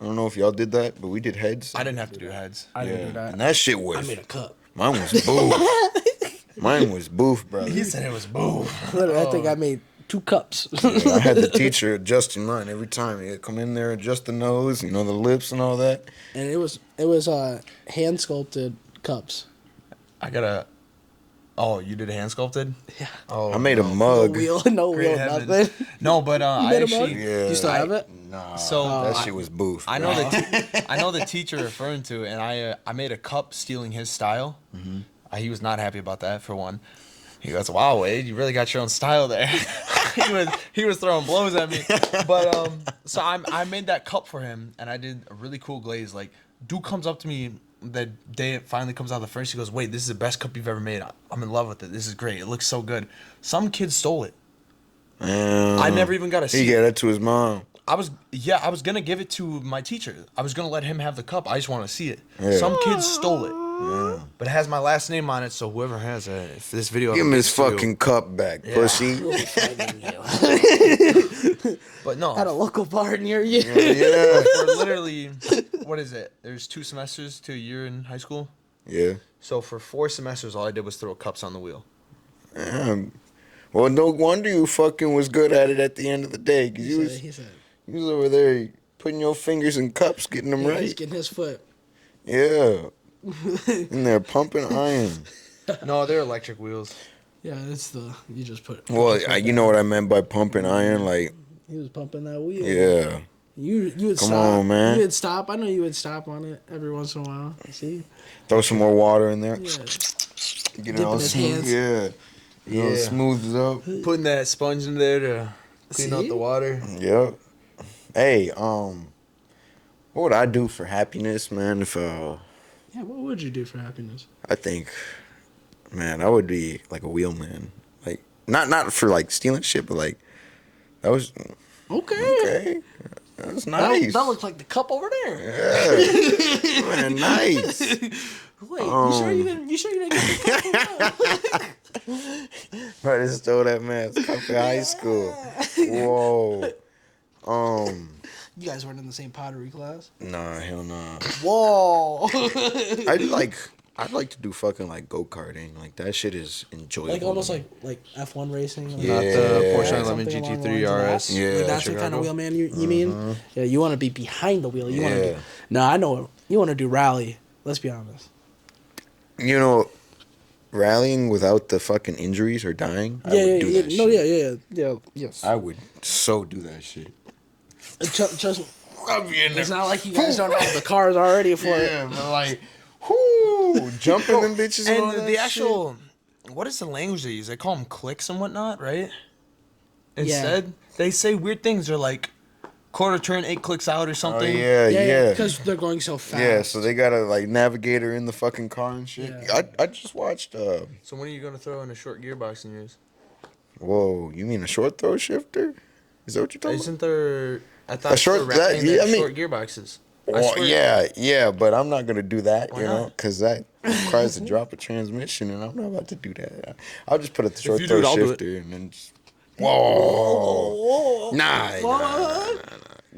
Speaker 1: I don't know if y'all did that, but we did heads.
Speaker 2: I didn't have to do heads.
Speaker 3: I
Speaker 1: Yeah,
Speaker 3: didn't do that.
Speaker 1: and that shit
Speaker 3: I
Speaker 1: was.
Speaker 3: made a cup.
Speaker 1: Mine was boof. Mine was boof, brother.
Speaker 2: He said it was boo.
Speaker 3: Literally, I think I made 2 cups.
Speaker 1: I had the teacher adjusting mine every time. He'd come in there, adjust the nose, the lips and all that.
Speaker 3: And it was hand sculpted cups.
Speaker 2: I gotta. Oh, you did hand sculpted?
Speaker 3: Yeah.
Speaker 2: Oh,
Speaker 1: I made a
Speaker 3: No
Speaker 1: mug.
Speaker 3: wheel, no
Speaker 2: Great
Speaker 3: wheel,
Speaker 2: heavens.
Speaker 3: nothing.
Speaker 2: No, but I
Speaker 3: made a mug?
Speaker 2: actually.
Speaker 1: Yeah.
Speaker 3: You still have it?
Speaker 1: Nah.
Speaker 2: So,
Speaker 1: that
Speaker 2: I-
Speaker 1: shit was boof.
Speaker 2: I
Speaker 1: bro.
Speaker 2: know I know the teacher you're referring to, and I made a cup stealing his style. He was not happy about that for one. He goes, "Wow, Wade, you really got your own style there." he was throwing blows at me, but so I made that cup for him, and I did a really cool glaze. Like, dude comes up to me the day it finally comes out the first. He goes, "Wait, this is the best cup you've ever made. I'm in love with it. This is great. It looks so good." Some kid stole it. I never even got to
Speaker 1: He
Speaker 2: see it.
Speaker 1: gave that to his mom.
Speaker 2: I was gonna give it to my teacher. I was gonna let him have the cup. I just want to see it.
Speaker 1: Yeah.
Speaker 2: Some kids stole it, but it has my last name on it. So whoever has it, if this video
Speaker 1: Give
Speaker 2: ever
Speaker 1: him his
Speaker 2: gets to you-
Speaker 1: fucking cup back, pussy.
Speaker 2: But no,
Speaker 3: At a local bar near you.
Speaker 1: Yeah.
Speaker 2: for literally, what is it? There's 2 semesters to a year in high school.
Speaker 1: Yeah.
Speaker 2: So for 4 semesters, all I did was throw cups on the wheel.
Speaker 1: Well, no wonder you fucking was good at it at the end of the day. Because
Speaker 3: He said,
Speaker 1: you was over there putting your fingers in cups, getting them
Speaker 3: he's
Speaker 1: right.
Speaker 3: getting his foot.
Speaker 1: Yeah. In there pumping iron.
Speaker 2: No, they're electric wheels.
Speaker 3: Yeah, it's you just put.
Speaker 1: Well, you know what I meant by pumping iron? Like,
Speaker 3: He was pumping that wheel.
Speaker 1: yeah.
Speaker 3: You would
Speaker 1: Come
Speaker 3: stop.
Speaker 1: on, man.
Speaker 3: You would stop. I know you would stop on it every once in a while. See?
Speaker 1: Throw some more water in there.
Speaker 3: Yeah.
Speaker 1: Get it
Speaker 3: Dip
Speaker 1: all
Speaker 3: in his
Speaker 1: smooth.
Speaker 3: hands.
Speaker 1: Yeah. You know,
Speaker 2: Yeah.
Speaker 1: smooth it up.
Speaker 2: Putting that sponge in there to clean out
Speaker 3: See?
Speaker 2: the water.
Speaker 1: Yep. Hey, what would I do for happiness, man? If
Speaker 3: Yeah, what would you do for happiness?
Speaker 1: I think, man, I would be like a wheelman. Like, not for like stealing shit, but like that was
Speaker 3: Okay.
Speaker 1: okay. That's
Speaker 3: That,
Speaker 1: nice.
Speaker 3: that looks like the cup over there.
Speaker 1: Yeah. Man, nice.
Speaker 3: Wait, you sure you didn't get the cup?
Speaker 1: I just stole that man's cup in high school. Whoa.
Speaker 3: You guys weren't in the same pottery class?
Speaker 1: Nah, hell nah.
Speaker 3: Whoa.
Speaker 1: I'd like to do fucking like go karting. Like that shit is enjoyable.
Speaker 3: Like almost
Speaker 1: to me.
Speaker 3: like F1 racing. Like
Speaker 1: Yeah.
Speaker 2: Not the Porsche
Speaker 1: Yeah,
Speaker 2: 911
Speaker 3: something along the
Speaker 2: GT3
Speaker 3: lines of
Speaker 2: RS.
Speaker 3: that.
Speaker 1: Yeah.
Speaker 3: Like that's the kind
Speaker 2: Chicago.
Speaker 3: of wheelman you mean? Yeah, you want to be behind the wheel. You want to
Speaker 1: Yeah.
Speaker 3: do. No, I know. You want to do rally. Let's be honest.
Speaker 1: You know, rallying without the fucking injuries or dying. I would do that
Speaker 3: No,
Speaker 1: shit.
Speaker 3: yes.
Speaker 1: I would so do that shit.
Speaker 3: Trust me.
Speaker 1: I'd be in
Speaker 3: It's not like you guys don't have the cars already for it.
Speaker 1: Yeah, but like, whoo, jumping them bitches and all
Speaker 2: And
Speaker 1: that
Speaker 2: the actual, what is the language they use? They call them clicks and whatnot, right? Instead, they say weird things. They're like, quarter turn, 8 clicks out or
Speaker 1: shit. Oh
Speaker 2: something.
Speaker 1: yeah.
Speaker 3: Because they're going so fast.
Speaker 1: Yeah, so they got a like navigator in the fucking car and shit.
Speaker 3: Yeah.
Speaker 1: I just watched.
Speaker 2: So when are you gonna throw in a short gearbox in yours?
Speaker 1: Whoa, you mean a short throw shifter? Is that what you're talking
Speaker 2: Isn't there? I thought
Speaker 1: short-
Speaker 2: short, that,
Speaker 1: yeah, I mean-
Speaker 2: short gearboxes. I
Speaker 1: Well,
Speaker 2: swear-
Speaker 1: yeah, but I'm not gonna do that,
Speaker 2: Why
Speaker 1: you know,
Speaker 2: not?
Speaker 1: because that requires to drop a transmission, and I'm not about to do that. I'll just put a short
Speaker 2: you
Speaker 1: throw
Speaker 2: do it, I'll do it.
Speaker 1: shifter, and then just whoa, nah.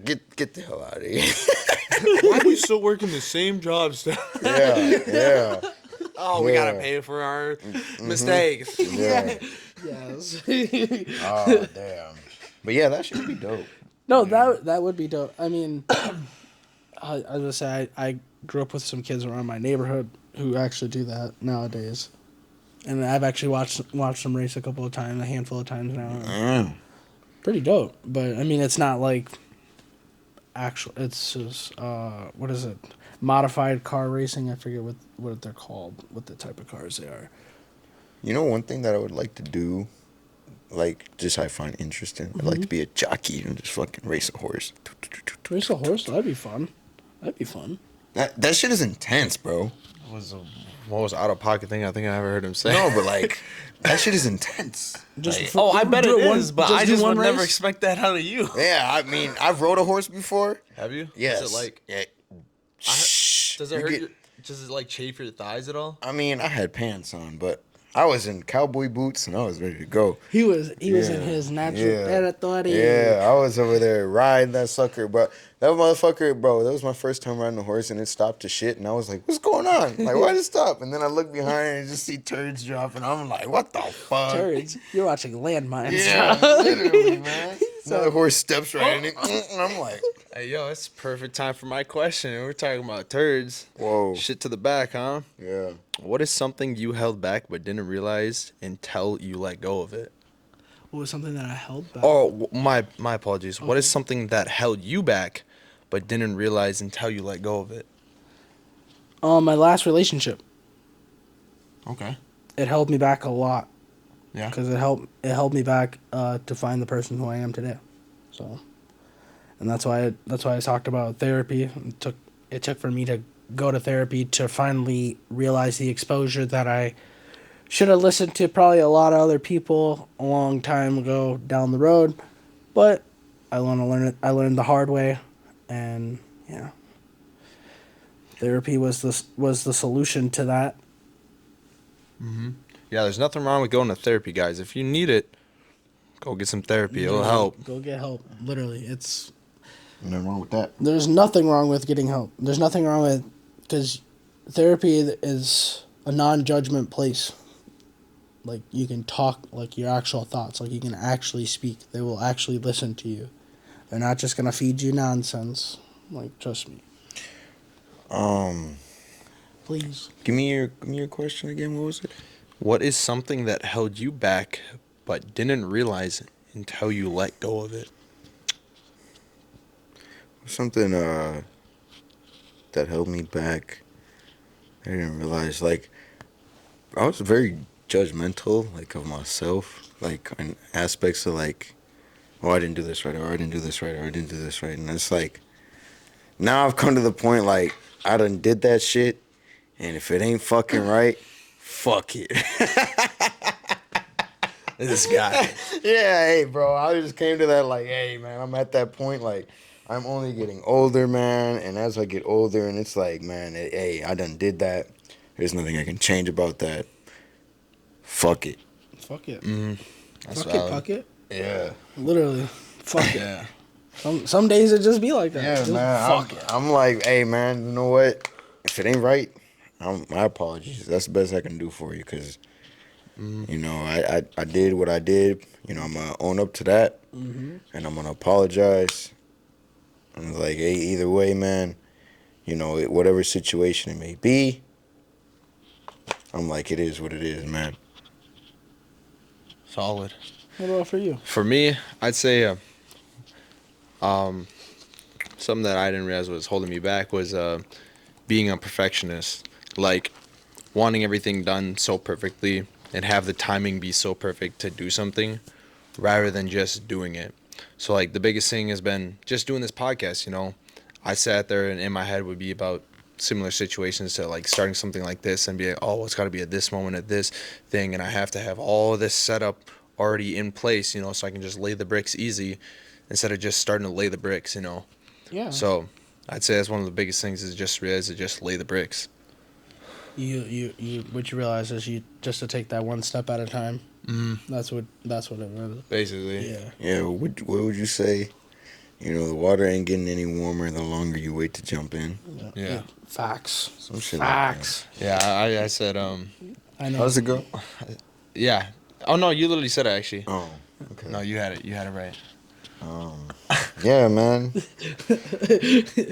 Speaker 1: Get the hell out of here.
Speaker 2: Why are we still working the same jobs?
Speaker 1: yeah,
Speaker 2: Oh, we gotta
Speaker 1: Yeah.
Speaker 2: pay for our mistakes.
Speaker 1: yeah.
Speaker 3: Yes.
Speaker 1: Oh damn. But yeah, that should be dope.
Speaker 3: No, that would be dope. I mean, I was gonna say I grew up with some kids around my neighborhood who actually do that nowadays, and I've actually watched them race a couple of times, a handful of times now.
Speaker 1: Damn.
Speaker 3: Pretty dope, but I mean, it's not like actual. It's just what is it? Modified car racing. I forget what they're called. What the type of cars they are.
Speaker 1: You know, one thing that I would like to do, like, just I find interesting. I'd like to be a jockey and just fucking race a horse.
Speaker 3: Race a horse? That'd be fun. That'd be fun.
Speaker 1: That shit is intense, bro.
Speaker 2: Was the most out of pocket thing I think I ever heard him say.
Speaker 1: No, but like, that shit is intense.
Speaker 3: Just
Speaker 1: Like,
Speaker 2: Oh, I bet
Speaker 3: do
Speaker 2: it
Speaker 3: one-
Speaker 2: is, but
Speaker 3: just
Speaker 2: I
Speaker 3: do
Speaker 2: just
Speaker 3: one
Speaker 2: would never
Speaker 3: race?
Speaker 2: expect that out of you.
Speaker 1: yeah, I mean, I've rode a horse before.
Speaker 2: Have you?
Speaker 1: Yes.
Speaker 2: Is it like?
Speaker 1: Yeah.
Speaker 2: Does it hurt? Does it like chafe your thighs at all?
Speaker 1: I mean, I had pants on, but I was in cowboy boots and I was ready to go.
Speaker 3: He was in his natural territory.
Speaker 1: Yeah, I was over there riding that sucker, but that motherfucker, bro, that was my first time riding a horse and it stopped to shit and I was like, what's going on? Like, why did it stop? And then I look behind and just see turds dropping. I'm like, what the fuck?
Speaker 3: Turds. You're watching landmines.
Speaker 1: Yeah, literally, man. Another horse steps right in it. And I'm like,
Speaker 2: Hey, yo, it's perfect time for my question. We're talking about turds.
Speaker 1: whoa.
Speaker 2: Shit to the back, huh?
Speaker 1: Yeah.
Speaker 2: What is something you held back but didn't realize until you let go of it?
Speaker 3: What was something that I held back?
Speaker 2: Oh, my apologies. What is something that held you back but didn't realize until you let go of it?
Speaker 3: My last relationship.
Speaker 2: Okay.
Speaker 3: It held me back a lot.
Speaker 2: Yeah.
Speaker 3: Because it held me back to find the person who I am today. So, and that's why I talked about therapy. It took for me to go to therapy to finally realize the exposure that I should have listened to probably a lot of other people a long time ago down the road, but I learned the hard way, and yeah, therapy was the solution to that.
Speaker 2: Yeah, there's nothing wrong with going to therapy, guys. If you need it, go get some therapy. It'll help.
Speaker 3: Go get help. Literally,
Speaker 1: Nothing wrong with that.
Speaker 3: there's nothing wrong with getting help. There's nothing wrong with, because therapy is a non-judgment place. Like, you can talk like your actual thoughts. Like, you can actually speak. They will actually listen to you. They're not just gonna feed you nonsense. Like, trust me. Please.
Speaker 1: Give me your question again. What was it?
Speaker 2: What is something that held you back but didn't realize until you let go of it?
Speaker 1: Something that held me back. I didn't realize, like, I was very judgmental, like, of myself, like, in aspects of, like, oh, I didn't do this right, or I didn't do this right, or I didn't do this right. And it's like, now I've come to the point, like, I done did that shit, and if it ain't fucking right, fuck it.
Speaker 2: This guy.
Speaker 1: Yeah, hey, bro, I just came to that, like, hey, man, I'm at that point, like, I'm only getting older, man, and as I get older, and it's like, man, hey, I done did that. There's nothing I can change about that. Fuck it.
Speaker 3: Fuck it.
Speaker 2: That's
Speaker 3: Fuck
Speaker 2: valid.
Speaker 3: it. Fuck it.
Speaker 1: Yeah.
Speaker 3: Literally. Fuck it.
Speaker 2: Yeah.
Speaker 3: Some days it just be like that.
Speaker 1: Yeah,
Speaker 3: Just
Speaker 1: man.
Speaker 3: Fuck it.
Speaker 1: I'm like, hey, man, you know what? If it ain't right, my apologies. That's the best I can do for you, because, you know, I did what I did. You know, I'm going to own up to that, and I'm going to apologize. And it's like, hey, either way, man, you know, whatever situation it may be, I'm like, it is what it is, man.
Speaker 2: Solid.
Speaker 3: What about for you?
Speaker 2: For me, I'd say something that I didn't realize was holding me back was being a perfectionist. Like, wanting everything done so perfectly and have the timing be so perfect to do something rather than just doing it. So, like, the biggest thing has been just doing this podcast, you know. I sat there and in my head would be about similar situations to, like, starting something like this and be like, oh, it's got to be at this moment, at this thing, and I have to have all of this set up already in place, you know, so I can just lay the bricks easy instead of just starting to lay the bricks, you know.
Speaker 3: Yeah.
Speaker 2: So I'd say that's one of the biggest things is just realize to just lay the bricks.
Speaker 3: You what you realize is you just to take that one step at a time. That's what it was.
Speaker 2: Basically.
Speaker 3: Yeah.
Speaker 1: Yeah, what would you say? You know, the water ain't getting any warmer the longer you wait to jump in.
Speaker 2: Yeah.
Speaker 3: Facts.
Speaker 1: Some shit
Speaker 3: Facts.
Speaker 2: Yeah, I said,
Speaker 3: I know.
Speaker 1: How's it go?
Speaker 2: yeah. Oh, no, you literally said it, actually.
Speaker 1: Oh, okay.
Speaker 2: No, you had it right.
Speaker 1: Yeah, man.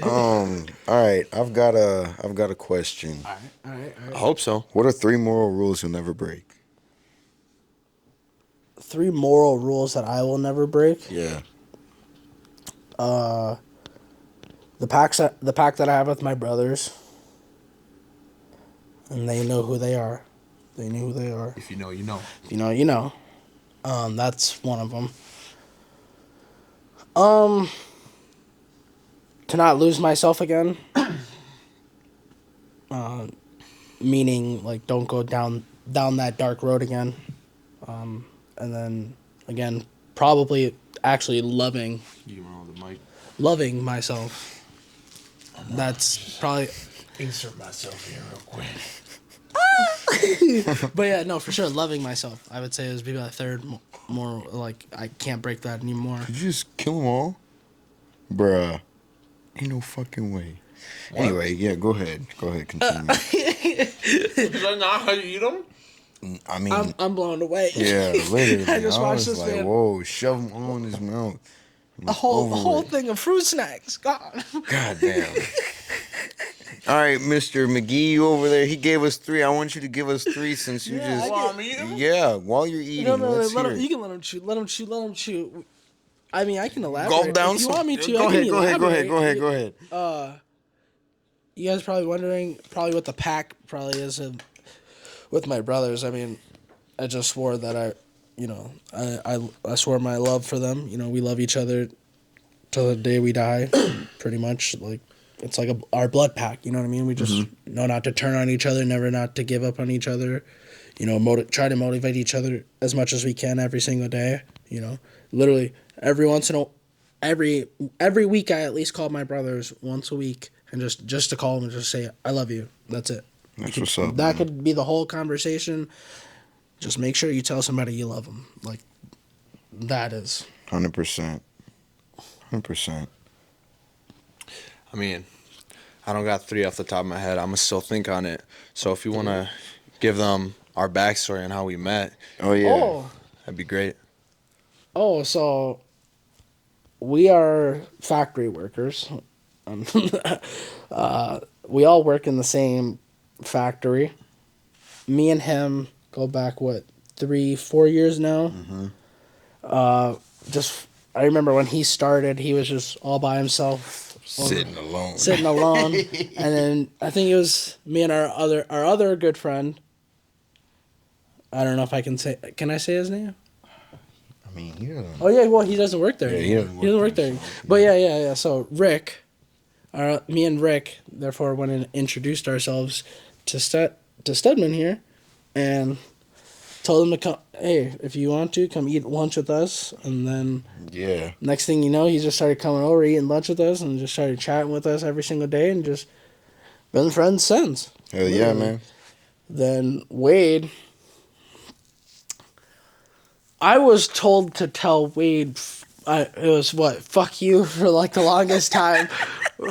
Speaker 1: All right. I've got a question.
Speaker 3: All right.
Speaker 2: I hope so.
Speaker 1: What are 3 moral rules you'll never break?
Speaker 3: 3 moral rules that I will never break.
Speaker 1: Yeah.
Speaker 3: The pact that I have with my brothers, and they know who they are. They know who they are.
Speaker 2: If you know, you know.
Speaker 3: If you know, you know. That's one of them. To not lose myself again. Meaning, like, don't go down that dark road again. And then again, probably actually loving
Speaker 2: You know the mic.
Speaker 3: myself. That's probably.
Speaker 2: Insert myself here real quick.
Speaker 3: But yeah, no, for sure, loving myself. I would say it was maybe a third more like I can't break that anymore.
Speaker 1: Did you just kill them all? Bruh. Ain't no fucking way.
Speaker 2: What?
Speaker 1: Anyway, yeah, go ahead. Go ahead, continue.
Speaker 2: Is that not how you eat them?
Speaker 1: I mean,
Speaker 3: I'm blown away.
Speaker 1: yeah, literally.
Speaker 3: I just watched
Speaker 1: was
Speaker 3: this
Speaker 1: like,
Speaker 3: man.
Speaker 1: whoa, shove them all in his mouth.
Speaker 3: A whole
Speaker 1: Over
Speaker 3: thing of fruit snacks. God.
Speaker 1: God damn. All right, Mr. McGee, you over there. He gave us 3. I want you to give us 3 since you
Speaker 3: Yeah,
Speaker 1: just.
Speaker 2: While I'm eating?
Speaker 1: Yeah, while you're eating.
Speaker 3: No,
Speaker 1: Let's hear it.
Speaker 3: you can let him chew. Let him chew. I mean, I can elaborate.
Speaker 1: Gulp down
Speaker 3: If you
Speaker 1: some.
Speaker 3: want me to,
Speaker 1: Go
Speaker 3: I can
Speaker 1: ahead,
Speaker 3: elaborate.
Speaker 1: go ahead.
Speaker 3: You guys probably wondering what the pack probably is with my brothers. I mean, I just swore that I swore my love for them. You know, we love each other till the day we die, pretty much. Like, it's like our blood pack. You know what I mean? We just know not to turn on each other, never not to give up on each other. You know, try to motivate each other as much as we can every single day. You know, literally every week I at least call my brothers once a week and just to call them and just say I love you. That's it.
Speaker 1: That's what's up.
Speaker 3: That could be the whole conversation. Just make sure you tell somebody you love them. Like, that is
Speaker 1: 100%. 100%.
Speaker 2: I mean, I don't got 3 off the top of my head. I'm gonna still think on it. So if you wanna give them our backstory and how we met,
Speaker 1: Oh, yeah.
Speaker 2: that'd be great.
Speaker 3: So we are factory workers. We all work in the same factory. Me and him go back 3-4 years now. I remember when he started, he was just all by himself,
Speaker 1: Sitting alone.
Speaker 3: and then I think it was me and our other good friend. I don't know if I can say. Can I say his name?
Speaker 1: I mean, yeah.
Speaker 3: Oh yeah, well he doesn't work there.
Speaker 1: Yeah,
Speaker 3: anymore. He doesn't work there. But yeah. So Rick, me and Rick, therefore went and introduced ourselves to Stedman here, and told him to come. Hey, if you want to come eat lunch with us, and then
Speaker 1: Yeah.
Speaker 3: next thing you know, he just started coming over, eating lunch with us, and just started chatting with us every single day, and just been friends since.
Speaker 1: Hell yeah, man.
Speaker 3: Then Wade, I was told to tell Wade, it was fuck you for like the longest time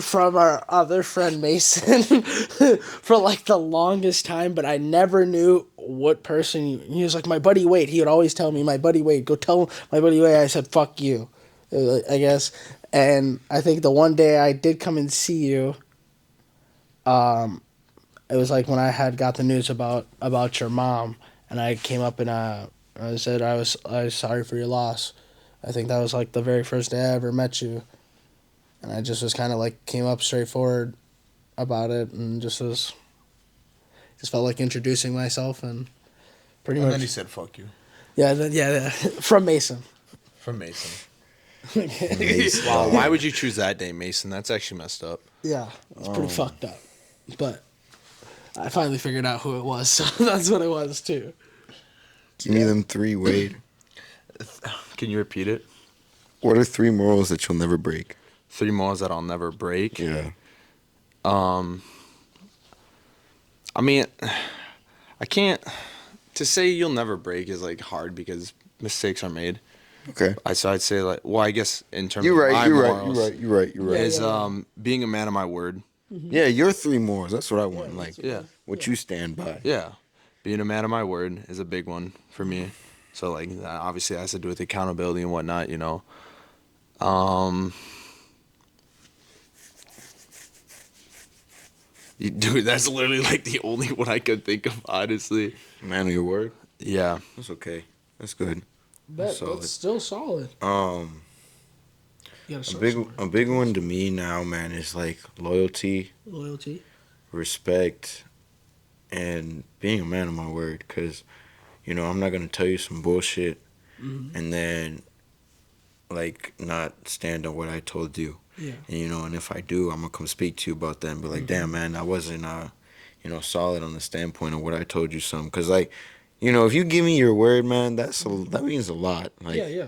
Speaker 3: from our other friend Mason for like the longest time, but I never knew what person he was like, my buddy Wade. He would always tell me, my buddy Wade, go tell my buddy Wade. I said, fuck you, I guess. And I think the one day I did come and see you, it was like when I had got the news about your mom, and I came up and I said I was sorry for your loss. I think that was like the very first day I ever met you, and I just was kind of like came up straightforward about it and just felt like introducing myself and pretty
Speaker 2: And
Speaker 3: much.
Speaker 2: then he said, "Fuck you,"
Speaker 3: Yeah, from Mason.
Speaker 2: from Mason.
Speaker 1: Mason.
Speaker 2: Wow, why would you choose that day, Mason? That's actually messed up.
Speaker 3: Yeah, it's pretty fucked up, but I finally figured out who it was, so that's what it was too.
Speaker 1: Give me them 3, Wade.
Speaker 2: Can you repeat it?
Speaker 1: What are 3 morals that you'll never break?
Speaker 2: 3 morals that I'll never break.
Speaker 1: Yeah.
Speaker 2: I mean, I can't. To say you'll never break is like hard because mistakes are made.
Speaker 1: Okay.
Speaker 2: So I'd say like, well, I guess in terms
Speaker 1: You're
Speaker 2: of my
Speaker 1: right.
Speaker 2: morals,
Speaker 1: You're right.
Speaker 2: is being a man of my word.
Speaker 1: Yeah, your 3 morals. That's what I want. Like,
Speaker 2: Yeah.
Speaker 1: what you stand by.
Speaker 2: Yeah, being a man of my word is a big one for me. So like, obviously, it has to do with accountability and whatnot, you know. Dude, that's literally like the only one I could think of, honestly.
Speaker 1: Man of your word.
Speaker 2: Yeah.
Speaker 1: That's okay. That's good.
Speaker 3: That's
Speaker 1: solid.
Speaker 3: still solid. You gotta
Speaker 1: A
Speaker 3: start
Speaker 1: big
Speaker 3: somewhere.
Speaker 1: a big one to me now, man, is like loyalty,
Speaker 3: Loyalty.
Speaker 1: respect, and being a man of my word. Cause I'm not gonna tell you some bullshit
Speaker 3: Mm-hmm.
Speaker 1: and then like not stand on what I told you.
Speaker 3: Yeah.
Speaker 1: And if I do, I'm gonna come speak to you about that and be like, damn, man, I wasn't solid on the standpoint of what I told you some. Cause like, if you give me your word, man, that means a lot. Like,
Speaker 3: Yeah.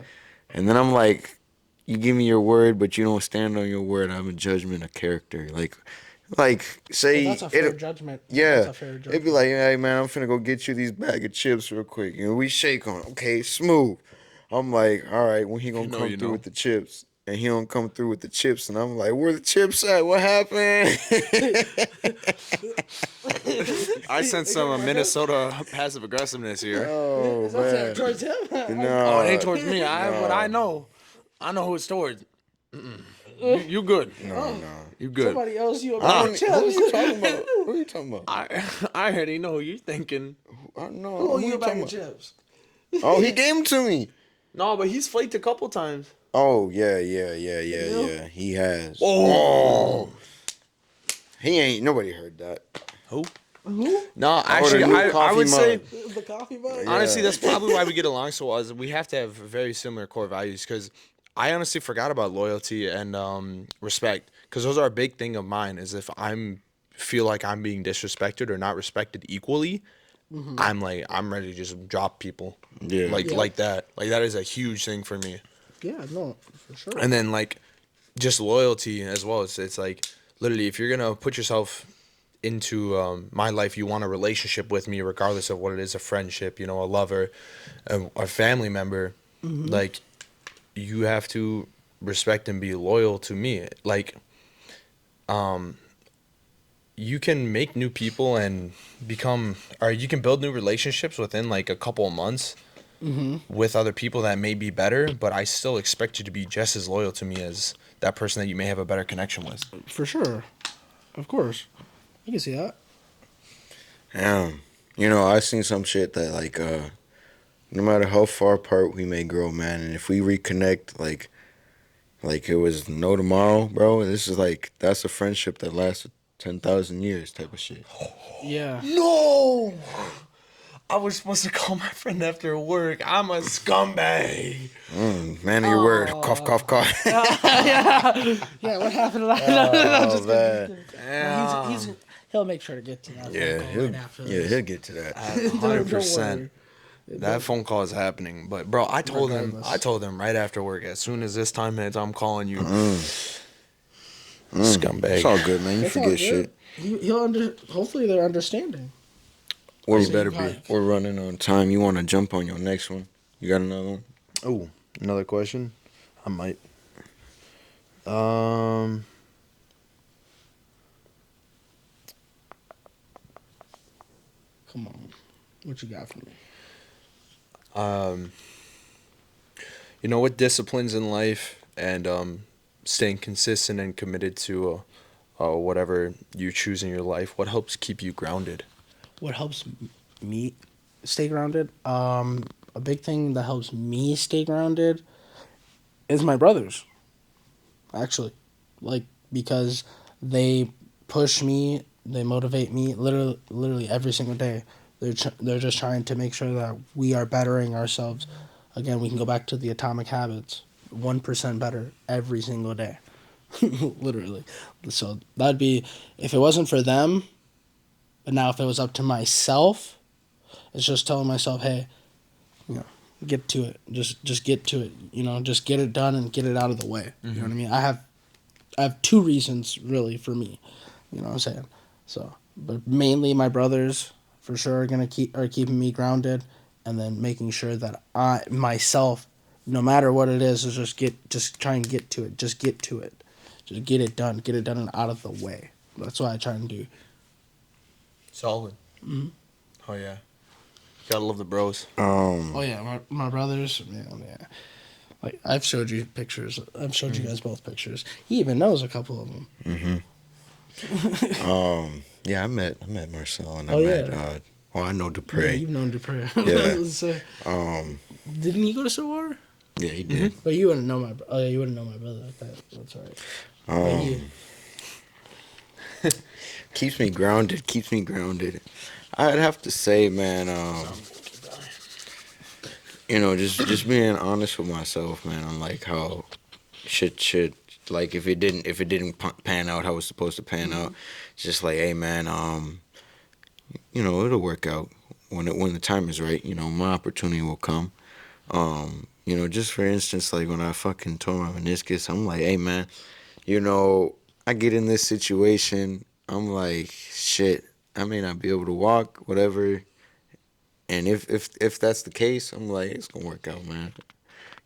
Speaker 1: and then I'm like, you give me your word, but you don't stand on your word. I'm a judgment of character. Like say
Speaker 3: But that's a fair judgment.
Speaker 1: yeah,
Speaker 3: That's a fair
Speaker 1: it'd
Speaker 3: judgment.
Speaker 1: be like, hey man, I'm finna go get you these bag of chips real quick. We shake on, okay, smooth. I'm like, all right, when he gonna
Speaker 2: know
Speaker 1: come
Speaker 2: you
Speaker 1: through
Speaker 2: know.
Speaker 1: with the chips, and he don't come through with the chips, and I'm like, where the chips at? What happened?
Speaker 2: I sense some Minnesota passive aggressiveness here.
Speaker 1: Oh
Speaker 3: Is that
Speaker 1: man,
Speaker 3: towards him?
Speaker 1: no,
Speaker 2: Oh, it ain't towards me. What I know. I know who it's towards. You good.
Speaker 1: no.
Speaker 2: You good.
Speaker 3: Somebody else you a
Speaker 1: I
Speaker 3: bag
Speaker 1: don't,
Speaker 3: of
Speaker 1: who are
Speaker 3: chips.
Speaker 1: you talking about? Who are you talking about?
Speaker 2: I already know who you're thinking.
Speaker 1: I know.
Speaker 3: Who
Speaker 1: Who
Speaker 3: you
Speaker 1: you
Speaker 3: a bag
Speaker 1: talking
Speaker 3: of
Speaker 1: about?
Speaker 3: chips?
Speaker 1: Oh, he gave them to me.
Speaker 2: No, but he's flaked a couple times.
Speaker 1: Oh yeah. He has. Oh, he ain't. Nobody heard that.
Speaker 2: Who?
Speaker 3: Who?
Speaker 2: No,
Speaker 1: Order
Speaker 2: actually,
Speaker 1: new
Speaker 2: I
Speaker 1: coffee
Speaker 2: would say,
Speaker 1: mug.
Speaker 3: The coffee mug?
Speaker 1: Yeah.
Speaker 2: honestly, that's probably why we get along so well. Is we have to have very similar core values. Because I honestly forgot about loyalty and respect. Because those are a big thing of mine. Is if feel like I'm being disrespected or not respected equally, I'm ready to just drop people.
Speaker 1: Yeah.
Speaker 2: Like that. Like that is a huge thing for me.
Speaker 3: Yeah, no, for sure.
Speaker 2: And then like just loyalty as well. It's like literally if you're gonna put yourself into my life, you want a relationship with me, regardless of what it is, a friendship, a lover, a family member, like you have to respect and be loyal to me. Like, you can make new people and you can build new relationships within like a couple of months with other people that may be better, but I still expect you to be just as loyal to me as that person that you may have a better connection with.
Speaker 3: For sure. Of course. You can see that.
Speaker 1: Damn. I seen some shit that like no matter how far apart we may grow, man, and if we reconnect like it was no tomorrow, bro, this is like that's a friendship that lasts 10,000 years type of shit.
Speaker 3: Yeah.
Speaker 2: No! I was supposed to call my friend after work. I'm a scumbag.
Speaker 1: Man of your word. Cough, cough, cough.
Speaker 3: Yeah, what happened to that? I'm just
Speaker 1: man.
Speaker 3: kidding. He'll make sure to get to that.
Speaker 1: Yeah,
Speaker 3: phone call right after this.
Speaker 1: he'll get to that.
Speaker 2: 100%. That phone call is happening. But bro, I told him right after work, as soon as this time hits, I'm calling you. Scumbag.
Speaker 1: It's all good, man. You
Speaker 3: It's all
Speaker 1: forget
Speaker 3: good.
Speaker 1: shit.
Speaker 3: Hopefully they're understanding.
Speaker 1: We're
Speaker 2: better be.
Speaker 1: We're running on time. You want to jump on your next one? You got another one?
Speaker 2: Oh, another question? I might.
Speaker 3: Come on. What you got for me?
Speaker 2: With disciplines in life and staying consistent and committed to whatever you choose in your life, what helps keep you grounded?
Speaker 3: What helps me stay grounded? A big thing that helps me stay grounded is my brothers. Actually, because they push me, they motivate me literally every single day. They're just trying to make sure that we are bettering ourselves. Again, we can go back to the atomic habits. 1% better every single day. Literally. So that'd be, if it wasn't for them, but now if it was up to myself, it's just telling myself, hey, get to it. Just get to it. Just get it done and get it out of the way. You know what I mean? I have two reasons really for me. You know what I'm saying? So, but mainly my brothers for sure are keeping me grounded, and then making sure that I myself, no matter what it is just try and get to it. Just get to it. Just get it done. Get it done and out of the way. That's what I try and do.
Speaker 2: Solid. Oh, yeah. Gotta love the bros.
Speaker 3: Oh yeah, my brothers, man, yeah. Like I've showed you pictures. I've showed you guys both pictures. He even knows a couple of them.
Speaker 1: Yeah, I met Marcel and I
Speaker 3: Oh,
Speaker 1: met
Speaker 3: yeah.
Speaker 1: I know
Speaker 3: Yeah,
Speaker 1: Dupre.
Speaker 3: you've known Dupre.
Speaker 1: Yeah.
Speaker 3: So,
Speaker 1: Um,
Speaker 3: didn't he go to Stillwater?
Speaker 1: yeah, he did.
Speaker 3: But you wouldn't know my. Oh yeah, you wouldn't know my brother like that. That's all right. But you,
Speaker 1: Keeps me grounded. Keeps me grounded. I'd have to say, man. Just being honest with myself, man, on like how shit should like if it didn't pan out how it was supposed to pan out, it's just like, hey, man, it'll work out when the time is right. My opportunity will come. Just for instance, like when I fucking tore my meniscus, I'm like, hey, man, I get in this situation, I'm like, shit, I may not be able to walk, whatever. And if that's the case, I'm like, it's gonna work out, man.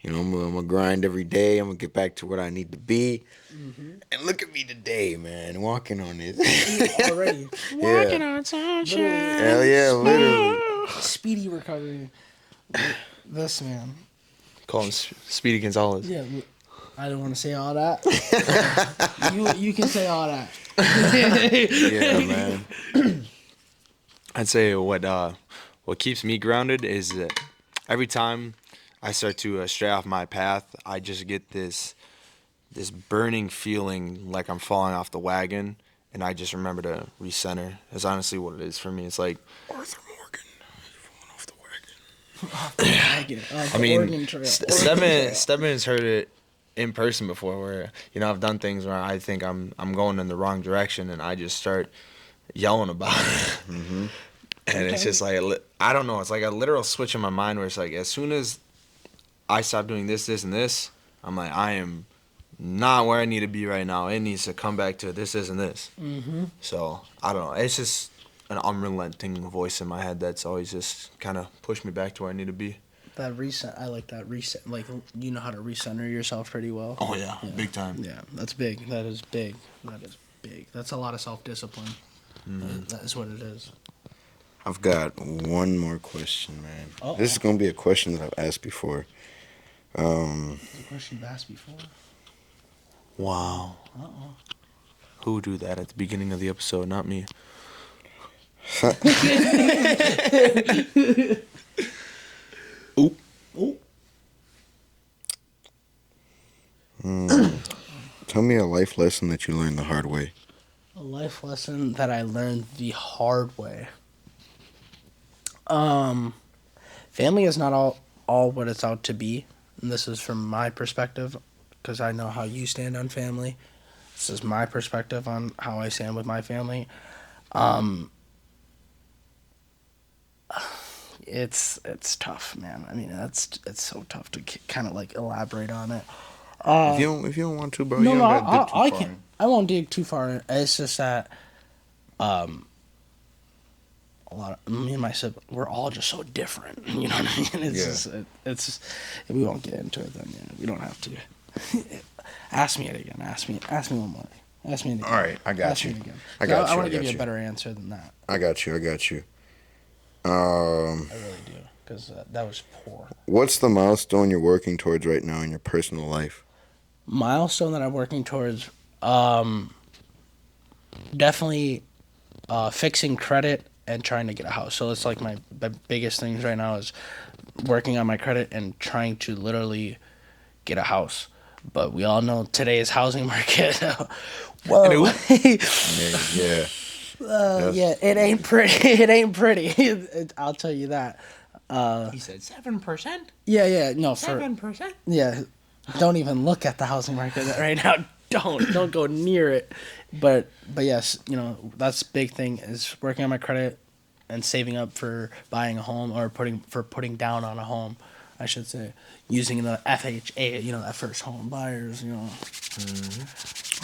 Speaker 1: I'm gonna grind every day. I'm gonna get back to what I need to be. And look at me today, man, walking on this.
Speaker 3: already
Speaker 1: Walking
Speaker 3: on sunshine.
Speaker 1: Hell yeah, literally.
Speaker 3: Speedy recovery. This man.
Speaker 2: Call him Speedy Gonzalez.
Speaker 3: Yeah, I don't want to say all that. you can say all that.
Speaker 1: Yeah, man.
Speaker 2: I'd say what keeps me grounded is that every time I start to stray off my path, I just get this burning feeling like I'm falling off the wagon, and I just remember to recenter. That's honestly what it is for me. It's like,
Speaker 1: Arthur Morgan, falling off the wagon.
Speaker 2: I mean, Stedman has heard it in person before, where I've done things where I think I'm going in the wrong direction, and I just start yelling about it. And it's just like I don't know. It's like a literal switch in my mind where it's like as soon as I stop doing this, and this, I'm like, I am not where I need to be right now. It needs to come back to this, and this. So I don't know. It's just an unrelenting voice in my head that's always just kind of pushed me back to where I need to be.
Speaker 3: That reset, I like that reset. Like, you know how to recenter yourself pretty well.
Speaker 2: Oh yeah, big time.
Speaker 3: Yeah, that's big. That is big. That is big. That's a lot of self-discipline. That is what it is.
Speaker 1: I've got one more question, man.
Speaker 3: Uh-oh.
Speaker 1: This is gonna be a question that I've asked before.
Speaker 3: It's a question you've asked before.
Speaker 2: Wow. Who would do that at the beginning of the episode? Not me.
Speaker 3: Ooh.
Speaker 1: Tell me a life lesson that you learned the hard way.
Speaker 3: A life lesson that I learned the hard way. Family is not all what it's out to be. And this is from my perspective, because I know how you stand on family. This is my perspective on how I stand with my family. It's tough, man. I mean, it's so tough to kind of like elaborate on it.
Speaker 1: If you don't want to, bro, you don't gotta dig too
Speaker 3: I
Speaker 1: far.
Speaker 3: can't. I won't dig too far. It's just that, a lot of me and my sibling, we're all just so different. You know what I mean? It's just, we won't get into it then. Yeah, we don't have to. Ask me it again. Ask me one more. Ask me it again.
Speaker 1: All right, I got
Speaker 3: Ask
Speaker 1: you.
Speaker 3: me it again.
Speaker 1: I got you.
Speaker 3: I want
Speaker 1: I
Speaker 3: to give
Speaker 1: got
Speaker 3: you
Speaker 1: you.
Speaker 3: a better answer than that.
Speaker 1: I got you.
Speaker 3: I really do, because that was poor.
Speaker 1: What's the milestone you're working towards right now in your personal life?
Speaker 3: Milestone that I'm working towards, definitely fixing credit and trying to get a house. So it's like my biggest things right now is working on my credit and trying to literally get a house. But we all know today's housing market. Whoa.
Speaker 1: Yeah.
Speaker 3: Yeah, it ain't pretty. It ain't pretty. I'll tell you that.
Speaker 2: He said 7%.
Speaker 3: Yeah. No, for
Speaker 2: 7%.
Speaker 3: yeah. Don't even look at the housing market right now. Don't go near it. But yes, that's big thing is working on my credit and saving up for buying a home or putting down on a home, I should say, using the FHA, that first home buyers,
Speaker 1: I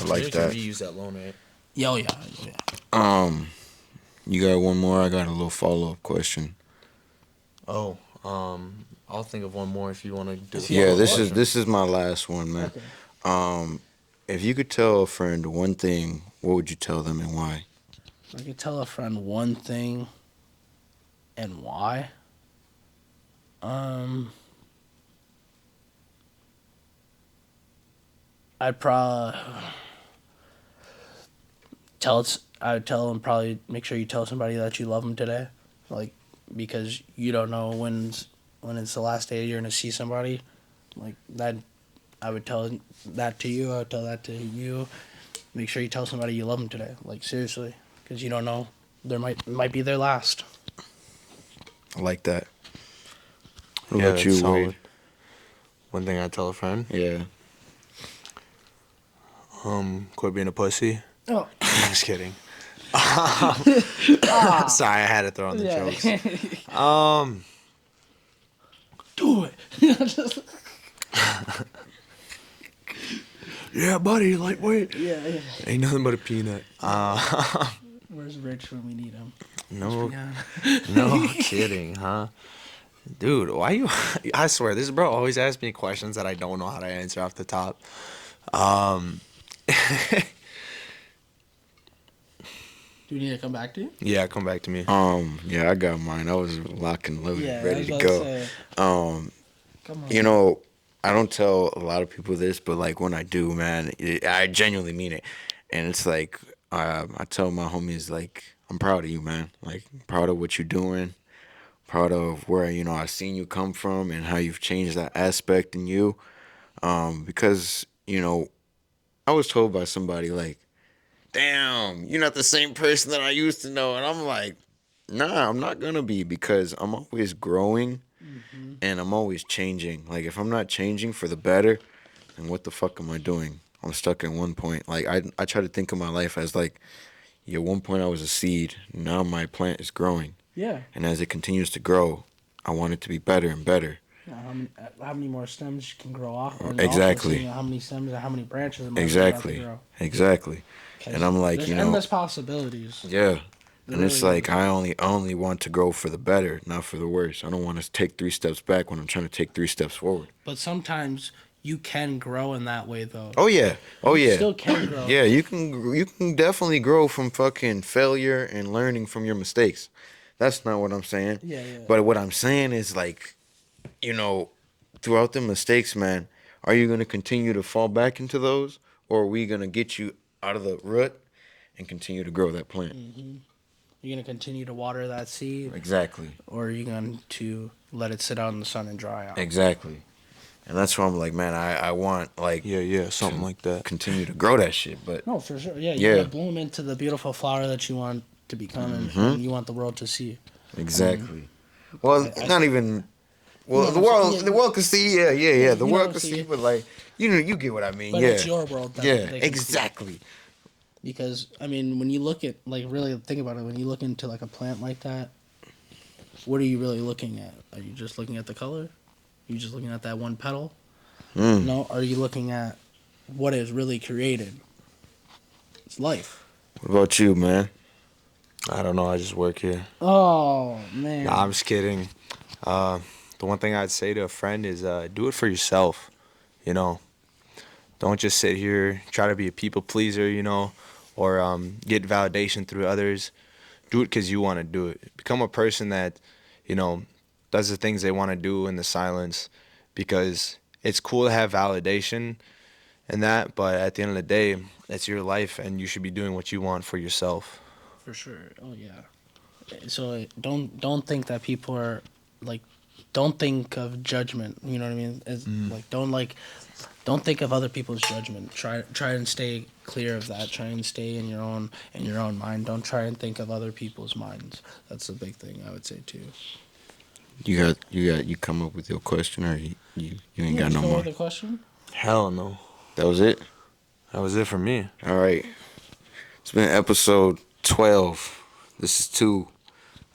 Speaker 1: like that.
Speaker 2: You use that loan, right?
Speaker 3: Yeah.
Speaker 1: You got one more? I got a little follow-up question.
Speaker 2: Oh, I'll think of one more if you want to do it.
Speaker 1: Yeah, this is my last one, man.
Speaker 3: Okay.
Speaker 1: If you could tell a friend one thing, what would you tell them and why?
Speaker 3: I could tell a friend one thing and why. I'd probably I would tell them, probably make sure you tell somebody that you love them today, like, because you don't know when it's the last day you're gonna see somebody, like that. I would tell that to you. I would tell that to you. Make sure you tell somebody you love them today, like seriously, because you don't know, there might be their last.
Speaker 1: I like that. What
Speaker 2: Yeah,
Speaker 1: about you,
Speaker 2: that's solid.
Speaker 1: Wade?
Speaker 2: One thing I tell a friend,
Speaker 1: Yeah.
Speaker 2: quit being a pussy.
Speaker 3: Oh,
Speaker 2: I'm just kidding. Sorry, I had to throw in the jokes.
Speaker 3: Do it.
Speaker 2: Yeah, buddy, lightweight.
Speaker 3: Yeah.
Speaker 2: Ain't nothing but a peanut.
Speaker 3: Where's Rich when we need him?
Speaker 2: No, no kidding, huh? Dude, why you? I swear, this bro always asks me questions that I don't know how to answer off the top.
Speaker 3: Do we need to come back to you?
Speaker 2: Yeah, come back to me.
Speaker 1: Yeah, I got mine. I was locked and loaded,
Speaker 3: Yeah, I
Speaker 1: ready
Speaker 3: was
Speaker 1: to
Speaker 3: about
Speaker 1: go.
Speaker 3: to say, come on.
Speaker 1: You know, I don't tell a lot of people this, but like when I do, man, I genuinely mean it. And it's like I tell my homies, like, I'm proud of you, man. Like, proud of what you're doing. Proud of where I've seen you come from and how you've changed that aspect in you. Because I was told by somebody like, "Damn, you're not the same person that I used to know," and I'm like, "Nah, I'm not gonna be because I'm always growing." And I'm always changing. Like if I'm not changing for the better, then what the fuck am I doing? I'm stuck at one point. Like I try to think of my life as like, at one point I was a seed. Now my plant is growing,
Speaker 3: Yeah.
Speaker 1: and as it continues to grow, I want it to be better and better.
Speaker 3: How many more stems can grow off? And
Speaker 1: Exactly.
Speaker 3: Also seeing how many stems and how many branches. It might be
Speaker 1: Exactly.
Speaker 3: about to grow.
Speaker 1: Exactly. And I'm like,
Speaker 3: There's endless possibilities.
Speaker 1: yeah. And it's
Speaker 3: Really
Speaker 1: like I only want to grow for the better, not for the worse. I don't want to take 3 steps back when I'm trying to take 3 steps forward.
Speaker 3: But sometimes you can grow in that way, though.
Speaker 1: Oh yeah. Oh
Speaker 3: You
Speaker 1: yeah.
Speaker 3: still can grow.
Speaker 1: Yeah, you can definitely grow from fucking failure and learning from your mistakes. That's not what I'm saying.
Speaker 3: Yeah.
Speaker 1: But what I'm saying is like, throughout the mistakes, man, are you gonna continue to fall back into those, or are we gonna get you out of the rut and continue to grow that plant?
Speaker 3: You're going to continue to water that seed,
Speaker 1: Exactly.
Speaker 3: or are you going to let it sit out in the sun and dry out?
Speaker 1: Exactly. And that's why I'm like, man, I want like
Speaker 2: Yeah, something like that.
Speaker 1: continue to grow that shit, but
Speaker 3: No, for sure. Yeah,
Speaker 1: Yeah.
Speaker 3: you want to bloom into the beautiful flower that you want to become and you want the world to see.
Speaker 1: exactly. Well, not even. Well,
Speaker 3: You know
Speaker 1: the
Speaker 3: what I'm
Speaker 1: world,
Speaker 3: saying?
Speaker 1: the world can see, yeah.
Speaker 3: you
Speaker 1: The
Speaker 3: know
Speaker 1: world
Speaker 3: what
Speaker 1: can
Speaker 3: I'm
Speaker 1: see,
Speaker 3: saying?
Speaker 1: but like, you get what I mean,
Speaker 3: But
Speaker 1: yeah.
Speaker 3: it's your world. That
Speaker 1: Yeah,
Speaker 3: they can see.
Speaker 1: exactly.
Speaker 3: Because, I mean, when you look at, like, really think about it, when you look into, like, a plant like that, what are you really looking at? Are you just looking at the color? Are you just looking at that one petal? No, are you looking at what is really created? It's life.
Speaker 1: What about you, man?
Speaker 2: I don't know. I just work here.
Speaker 3: Oh, man.
Speaker 2: Nah, I'm just kidding. The one thing I'd say to a friend is do it for yourself. Don't just sit here, try to be a people pleaser, or get validation through others. Do it because you want to do it. Become a person that, does the things they want to do in the silence, because it's cool to have validation and that, but at the end of the day, it's your life and you should be doing what you want for yourself.
Speaker 3: For sure. Oh, yeah. So don't think that people are, like, don't think of judgment. You know what I mean? Don't think of other people's judgment. Try and stay clear of that. Try and stay in your own mind. Don't try and think of other people's minds. That's a big thing I would say too.
Speaker 1: You come up with your question, or you ain't got no more?
Speaker 3: Other question?
Speaker 2: Hell no.
Speaker 1: That was it.
Speaker 2: That was it for me.
Speaker 1: All right. It's been episode 12. This is 2.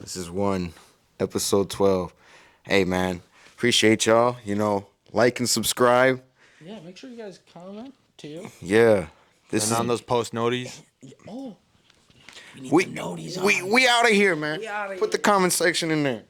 Speaker 1: This is 1. Episode 12. Hey, man. Appreciate y'all. Like and subscribe.
Speaker 3: Yeah, make sure you guys comment too.
Speaker 1: Yeah.
Speaker 2: And on those post noties.
Speaker 3: Oh.
Speaker 1: We out of here, man.
Speaker 3: We outta
Speaker 1: Put the comment section in there.